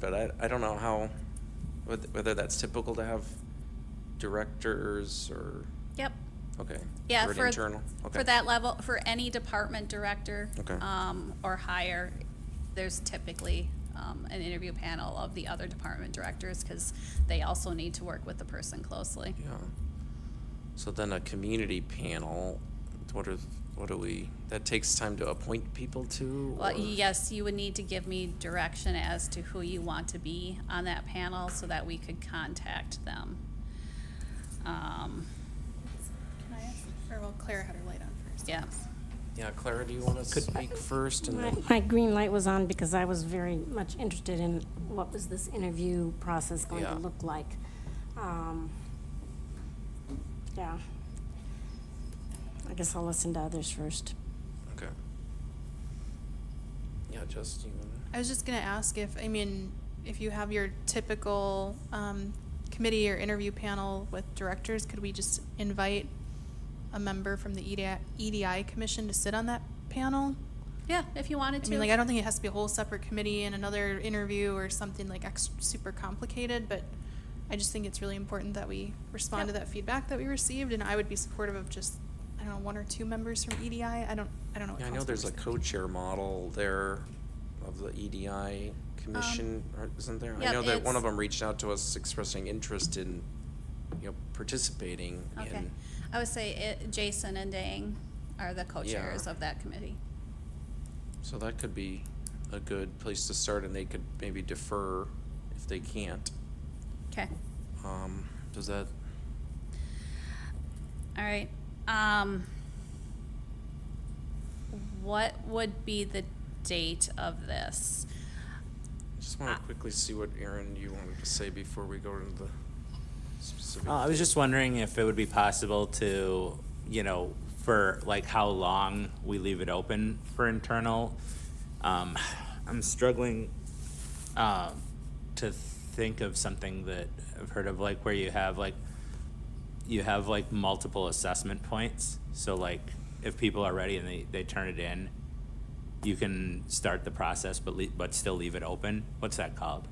but I don't know whether that's typical to have directors or, Yep. okay. Yeah, for an for, internal, okay. for that level, for any department director, Okay. Or higher, there's typically, an interview panel of the other department directors, cause they also need to work with the person closely. Yeah. So then a community panel, that takes time to appoint people to? Well, or- yes, you would need to give me direction as to who you want to be on that panel so that we could contact them. Can I ask, or well, Clara had her light on first. Yeah. Yeah, Clara, do you want to speak first and then? My green light was on because I was very much interested in what was this interview process going Yeah. to look like. Yeah. I guess I'll listen to others first. Okay. Yeah, just you. I was just gonna ask if you have your typical committee or interview panel with directors, could we just invite a member from the EDI commission to sit on that panel? Yeah, if you wanted to. I don't think it has to be a whole separate committee and another interview or something like super complicated, but I just think it's really important that we respond to that feedback that we received, and I would be supportive of just, I don't know, 1 or 2 members from EDI. I don't know what Yeah, I know council there's a members think. co-chair model there of the EDI commission, isn't there? I yep, know that one it's- of them reached out to us expressing interest in, participating Okay. in. I would say Jason and Dang are the co-chairs Yeah. of that committee. So that could be a good place to start, and they could maybe defer if they can't. Okay. Does that, All right. What would be the date of this? just want to quickly see what, Aaron, you wanted to say before we go into the specific. I was just wondering if it would be possible to, for like how long we leave it open for internal. I'm struggling to think of something that I've heard of, like where you have multiple assessment points. So like if people are ready and they turn it in, you can start the process, but still leave it open. What's that called?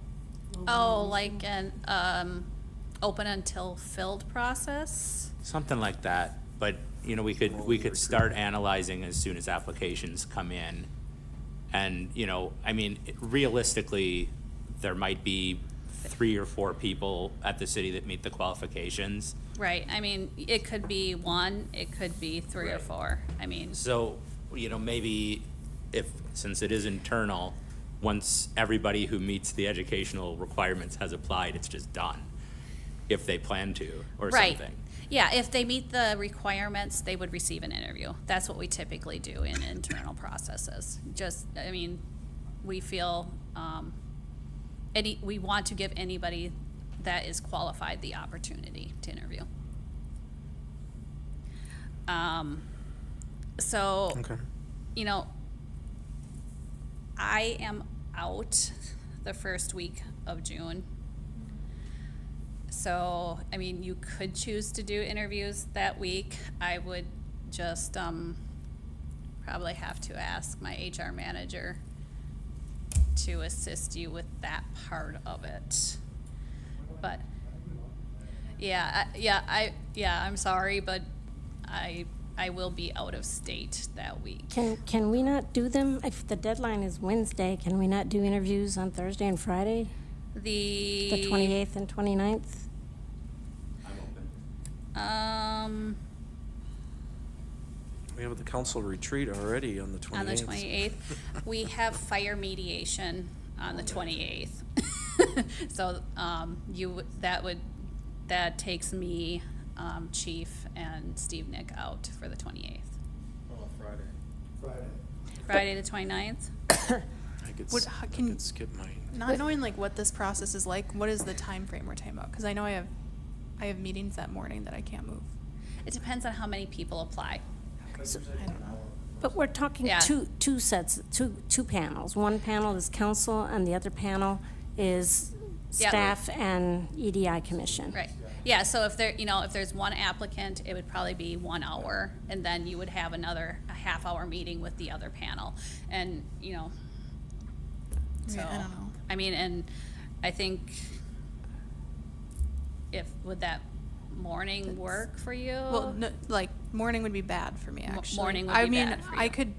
Oh, like an open until filled process? Something like that, but, we could start analyzing as soon as applications come in. And, realistically, there might be 3 or 4 people at the city that meet the qualifications. Right, it could be 1, it could be 3 or Right. 4, So, maybe since it is internal, once everybody who meets the educational requirements has applied, it's just done, if they plan to, or Right. something. Yeah, if they meet the requirements, they would receive an interview. That's what we typically do in internal processes. We feel, we want to give anybody that is qualified the opportunity to interview. So, Okay. I am out the first week of June. So, you could choose to do interviews that week. I would just, probably have to ask my HR manager to assist you with that part of it. But, I'm sorry, but I will be out of state that week. Can we not do them, if the deadline is Wednesday, can we not do interviews on Thursday and Friday? The 28th and 29th? I'm open. We have the council retreat already on the 28th. On the 28th. We have fire mediation on the 28th. So, that takes me, Chief and Steve Nick out for the 28th. Oh, Friday. Friday the 29th? I could, Would- I can- could skip my, Not knowing like what this process is like, what is the time frame we're talking about? Because I know I have meetings that morning that I can't move. It depends on how many people apply. I don't know. But we're talking Yeah. two sets, two panels. One panel is council and the other panel is Yeah. staff and EDI commission. Right. Yeah, so if if there's one applicant, it would probably be 1 hour, and then you would have a half-hour meeting with the other panel. And, so, Yeah, I don't know. I mean, and I think would that morning work for you? Well, no, like morning would be bad for me actually. morning would I be mean, bad for I you. could.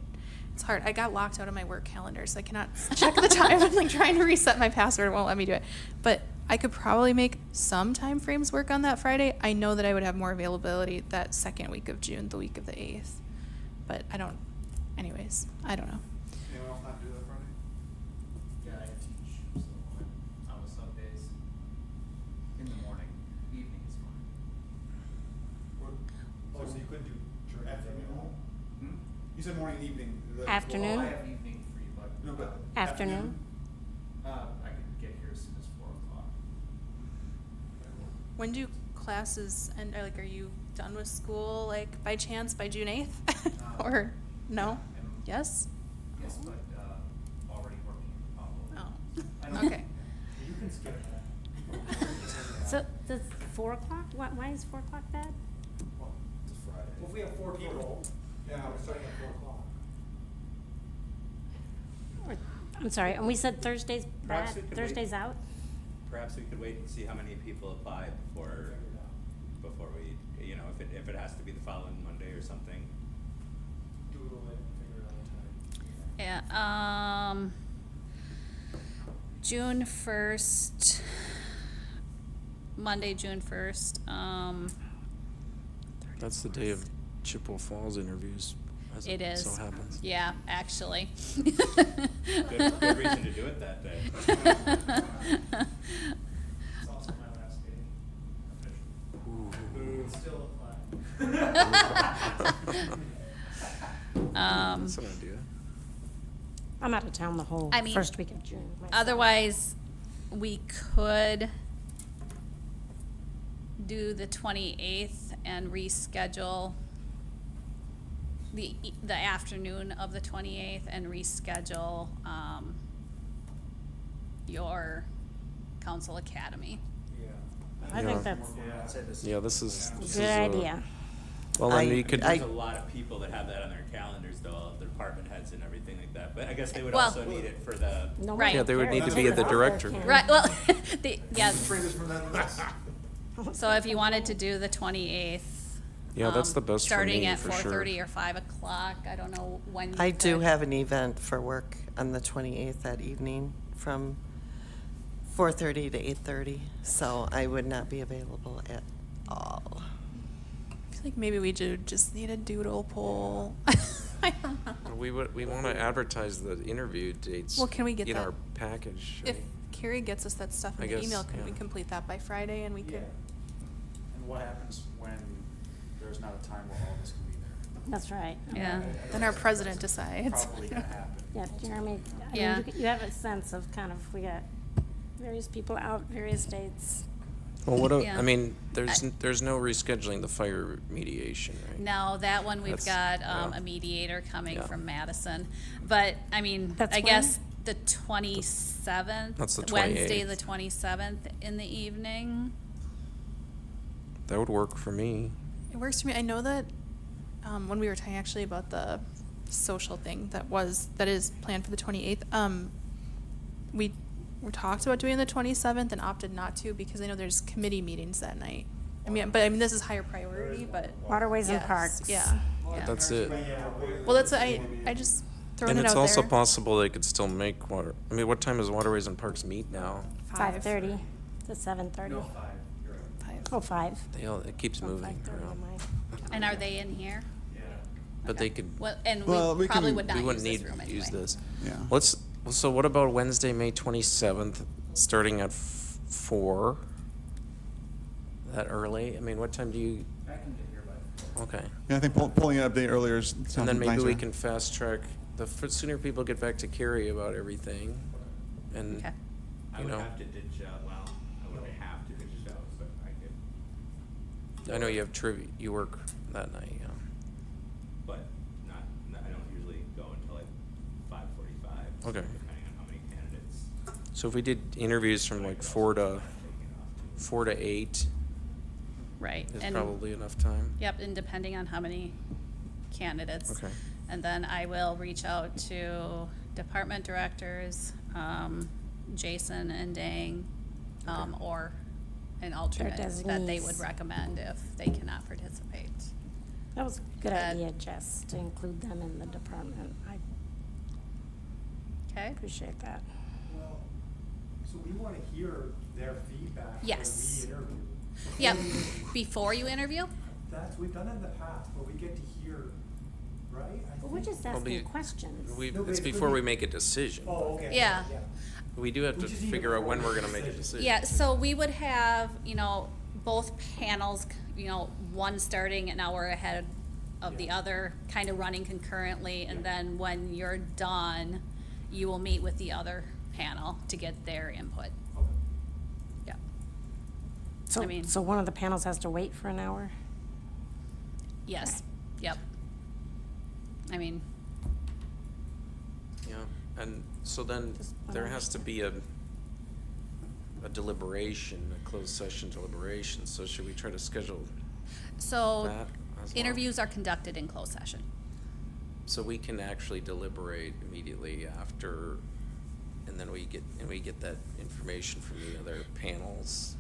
It's hard. I got locked out of my work calendar, so I cannot check the time. I'm like trying to reset my password. It won't let me do it. But I could probably make some time frames work on that Friday. I know that I would have more availability that second week of June, the week of the 8th. But I don't. Anyways, I don't know. Anyone else not do that Friday? Yeah, I teach, so I'm on some days. In the morning, evening is fine. Oh, so you couldn't do afternoon? You said morning and evening. Afternoon? Well, I have evening free, but. No, but Afternoon? I could get here as soon as 4 o'clock. When do classes end? Or like, are you done with school? Like by chance by June 8th, or no? I'm- Yes. Yes, but, already working in Pablo. Oh. Okay. You can skip that. So, does 4 o'clock? Why is 4 o'clock bad? It's a Friday. Well, if we have 4 people, Yeah, we're starting at 4 o'clock. I'm sorry, and we said Thursday's Perhaps bad, we could Thursday's wait. out? Perhaps we could wait and see how many people apply before we, if it has to be the following Monday or something. Doodle it and figure it out time. Yeah, June 1st, Monday, June 1st, that's the day of Chippewa Falls interviews, as it is. so happens. Yeah, actually. Good good reason to do it that day. It's also my last day officially. Ooh. Still apply. That's an idea. I'm out of town the whole I mean, first week of June. myself. Otherwise, we could do the 28th and reschedule the afternoon of the 28th and reschedule your council academy. I Yeah. think that's Yeah, I'd say this. Yeah, this is. a this good is, idea. Well, then I- we could. I- There's a lot of people that have that on their calendars, though, all of the department heads and everything like that. But I guess they would Well- also need it for the. No Right. one Yeah, they would cares. need to be at the Everyone out director. there can. Right, well, yeah, Brings us from that to this. so if you wanted to do the 28th. Yeah, that's the best for Starting me, at for sure. 4:30 or 5 o'clock, I don't know when you I do could. have an event for work on the 28th that evening from 4:30 to 8:30, so I would not be available at all. I feel like maybe we do just need a doodle poll. I don't know. We want to advertise the interview dates. Well, can we get in that? our package? I If mean, Carrie gets us that stuff I in the guess, email, could we yeah. complete that by Friday and we Yeah. could? And what happens when there's not a time where all this can be there? That's right. Yeah. Then our president decides. Probably gonna happen. Yeah, Jeremy, I Yeah. mean, you have a sense of kind of, we got various people out, various dates. Well, what, Yeah. I mean, there's no rescheduling the fire mediation, right? No, that one we've got That's- yeah. a mediator coming Yeah. from Madison. But, I mean, That's I when? guess the 27th. That's the Wednesday, 28th. the 27th in the evening. That would work for me. It works for me. I know that when we were talking actually about the social thing that is planned for the 28th, we talked about doing the 27th and opted not to because I know there's committee meetings that night. I mean, this is higher priority, but Waterways and yes, Parks. Yeah. But that's it. Well, that's I just throwing And it it's out also there. possible they could still make water, I mean, what time does Waterways and Parks meet now? 5:30 to 7:30. Five. Oh, 5. It keeps Oh, moving 5:30 on around. my. And are they in here? But they could, Well, and Well, we we probably can- would not we use wouldn't this need room to anyway. use this. Yeah. So what about Wednesday, May 27th, starting at 4? That early? I mean, what time do you? I can get here by 4. Okay. Yeah, I think pulling it up day earlier sounds And then maybe we nicer. can fast track, sooner people get back to Carrie about everything. And, Okay. I you would know, have to ditch out, well, I wouldn't have to ditch out, but I could, I know you have trivia, you work that night, yeah. but I don't usually go until like 5:45. Okay. Depending on how many candidates. So if we did interviews from like 4 to 8, Right. is And- probably enough time. Yep, and depending on how many candidates. Okay. And then I will reach out to department directors, Jason and Dang, or an alternate that they would designees. recommend if they cannot participate. That was a good That- idea, Jess, to include them in the department. I Okay? appreciate that. Well, so we want to hear their feedback Yes. when we interview. Yep, before you interview? We've done that in the past, but we get to hear, right? But we're just Well, asking be- questions. No, but It's it could before be- we make a decision. Oh, okay. Yeah. We do have We to just need it figure out before when we we're make gonna a make a decision. decision. Yeah, so we would have, both panels, one starting an hour ahead of the other, kind of running concurrently, and then when you're done, you will meet with the other panel to get their input. Okay. Yeah. So, I mean- so one of the panels has to wait for an hour? Yes, yep. I mean, Yeah, and so then Just there wanna has to be a deliberation, a closed session deliberation, so should we try to schedule so that as well? interviews are conducted in closed session. So we can actually deliberate immediately after, and then we get that information from the other panels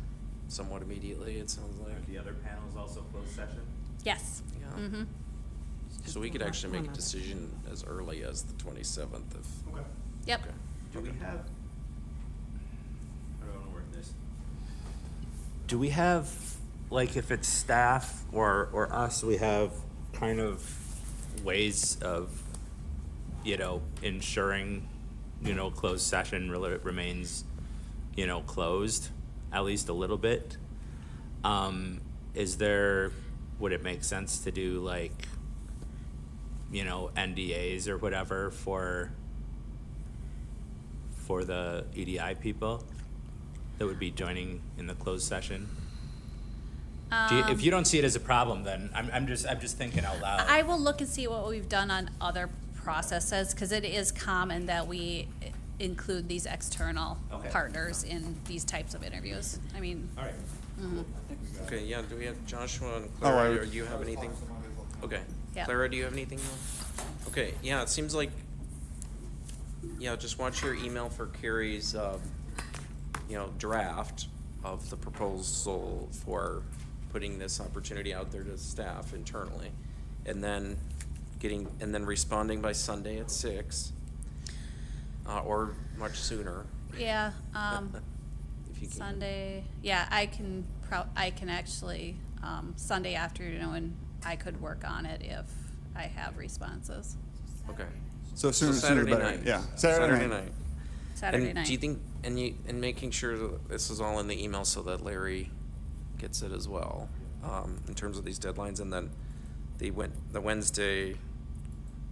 somewhat immediately, it sounds like. The other panels also closed session? Yes. Yeah. Mm-hmm. So we could actually make a One of it. decision as early as the 27th if, Okay. Yep. okay. Do we have, I don't want to word this. Do we have, like, if it's staff or us, we have kind of ways of, ensuring, closed session remains, closed, at least a little bit? Would it make sense to do like, NDAs or whatever for the EDI people that would be joining in the closed session? If you don't see it as a problem, then I'm just thinking out loud. I will look and see what we've done on other processes, because it is common that we include these external Okay. partners in these types of interviews. I mean, All right. Okay, yeah, do we have Joshua and Oh, I Clara, would- or do you have anything? Okay. Yeah. Clara, do you have anything? Okay, yeah, it seems like, yeah, just watch your email for Carrie's, draft of the proposal for putting this opportunity out there to staff internally. And then responding by Sunday at 6, or much sooner. yeah, If you can. Sunday, yeah, I can actually, Sunday afternoon, I could work on it if I have responses. Okay. So So sooner the Saturday better. night. Yeah, Saturday night. Saturday And night. do you think, and making sure that this is all in the email so that Larry gets it as well, in terms of these deadlines, and then the Wednesday,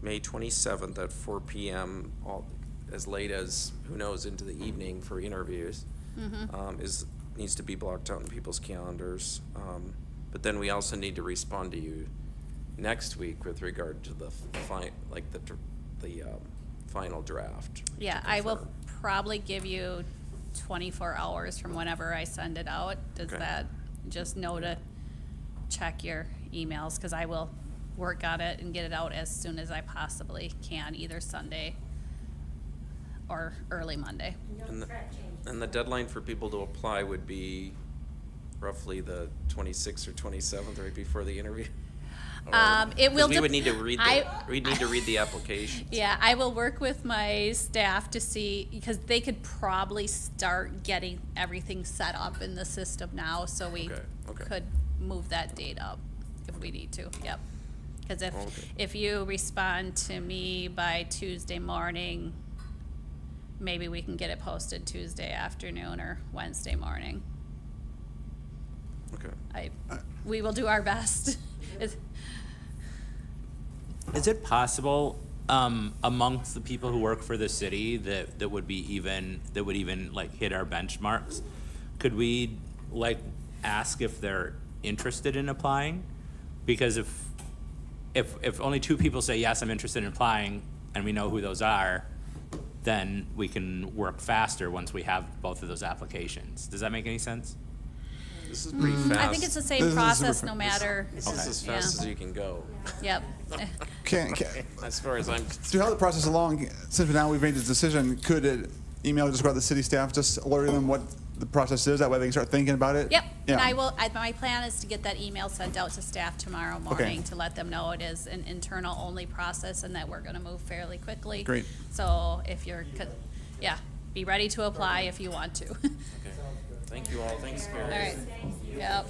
May 27th at 4 PM, all, as late as, who knows, into the evening for interviews, needs to be blocked out in people's calendars. But then we also need to respond to you next week with regard to the final draft. to Yeah, I will confirm. probably give you 24 hours from whenever I send it out. Does Okay. that, just know to check your emails, because I will work on it and get it out as soon as I possibly can, either Sunday or early Monday. And the deadline for people to apply would be roughly the 26th or 27th, right before the interview? It will. We dep- would need to read we'd need to read the application. Yeah, I will work with my staff to see, because they could probably start getting everything set up in the system now, so we Okay. could move that date up if we need to, yep. Because Okay. if you respond to me by Tuesday morning, maybe we can get it posted Tuesday afternoon or Wednesday morning. Okay. We will do our best. Is it possible, amongst the people who work for the city that would even like hit our benchmarks? Could we like ask if they're interested in applying? Because if only 2 people say, yes, I'm interested in applying, and we know who those are, then we can work faster once we have both of those applications. Does that make any sense? This is pretty fast. I think it's the same This is process super- no matter. This is as fast as you can go. Yep. Can, As far as I'm to help the process along, since now we've made this decision, could an email just go out to the city staff, just alerting them what the process is? That way they can start thinking about it? Yep, Yeah. and my plan is to get that email sent out to staff tomorrow morning to let them know it is an internal-only process and that we're gonna move fairly quickly. Great. So if be ready to apply if you want to. okay. Thank you all. Thanks, Gary. All right, yep.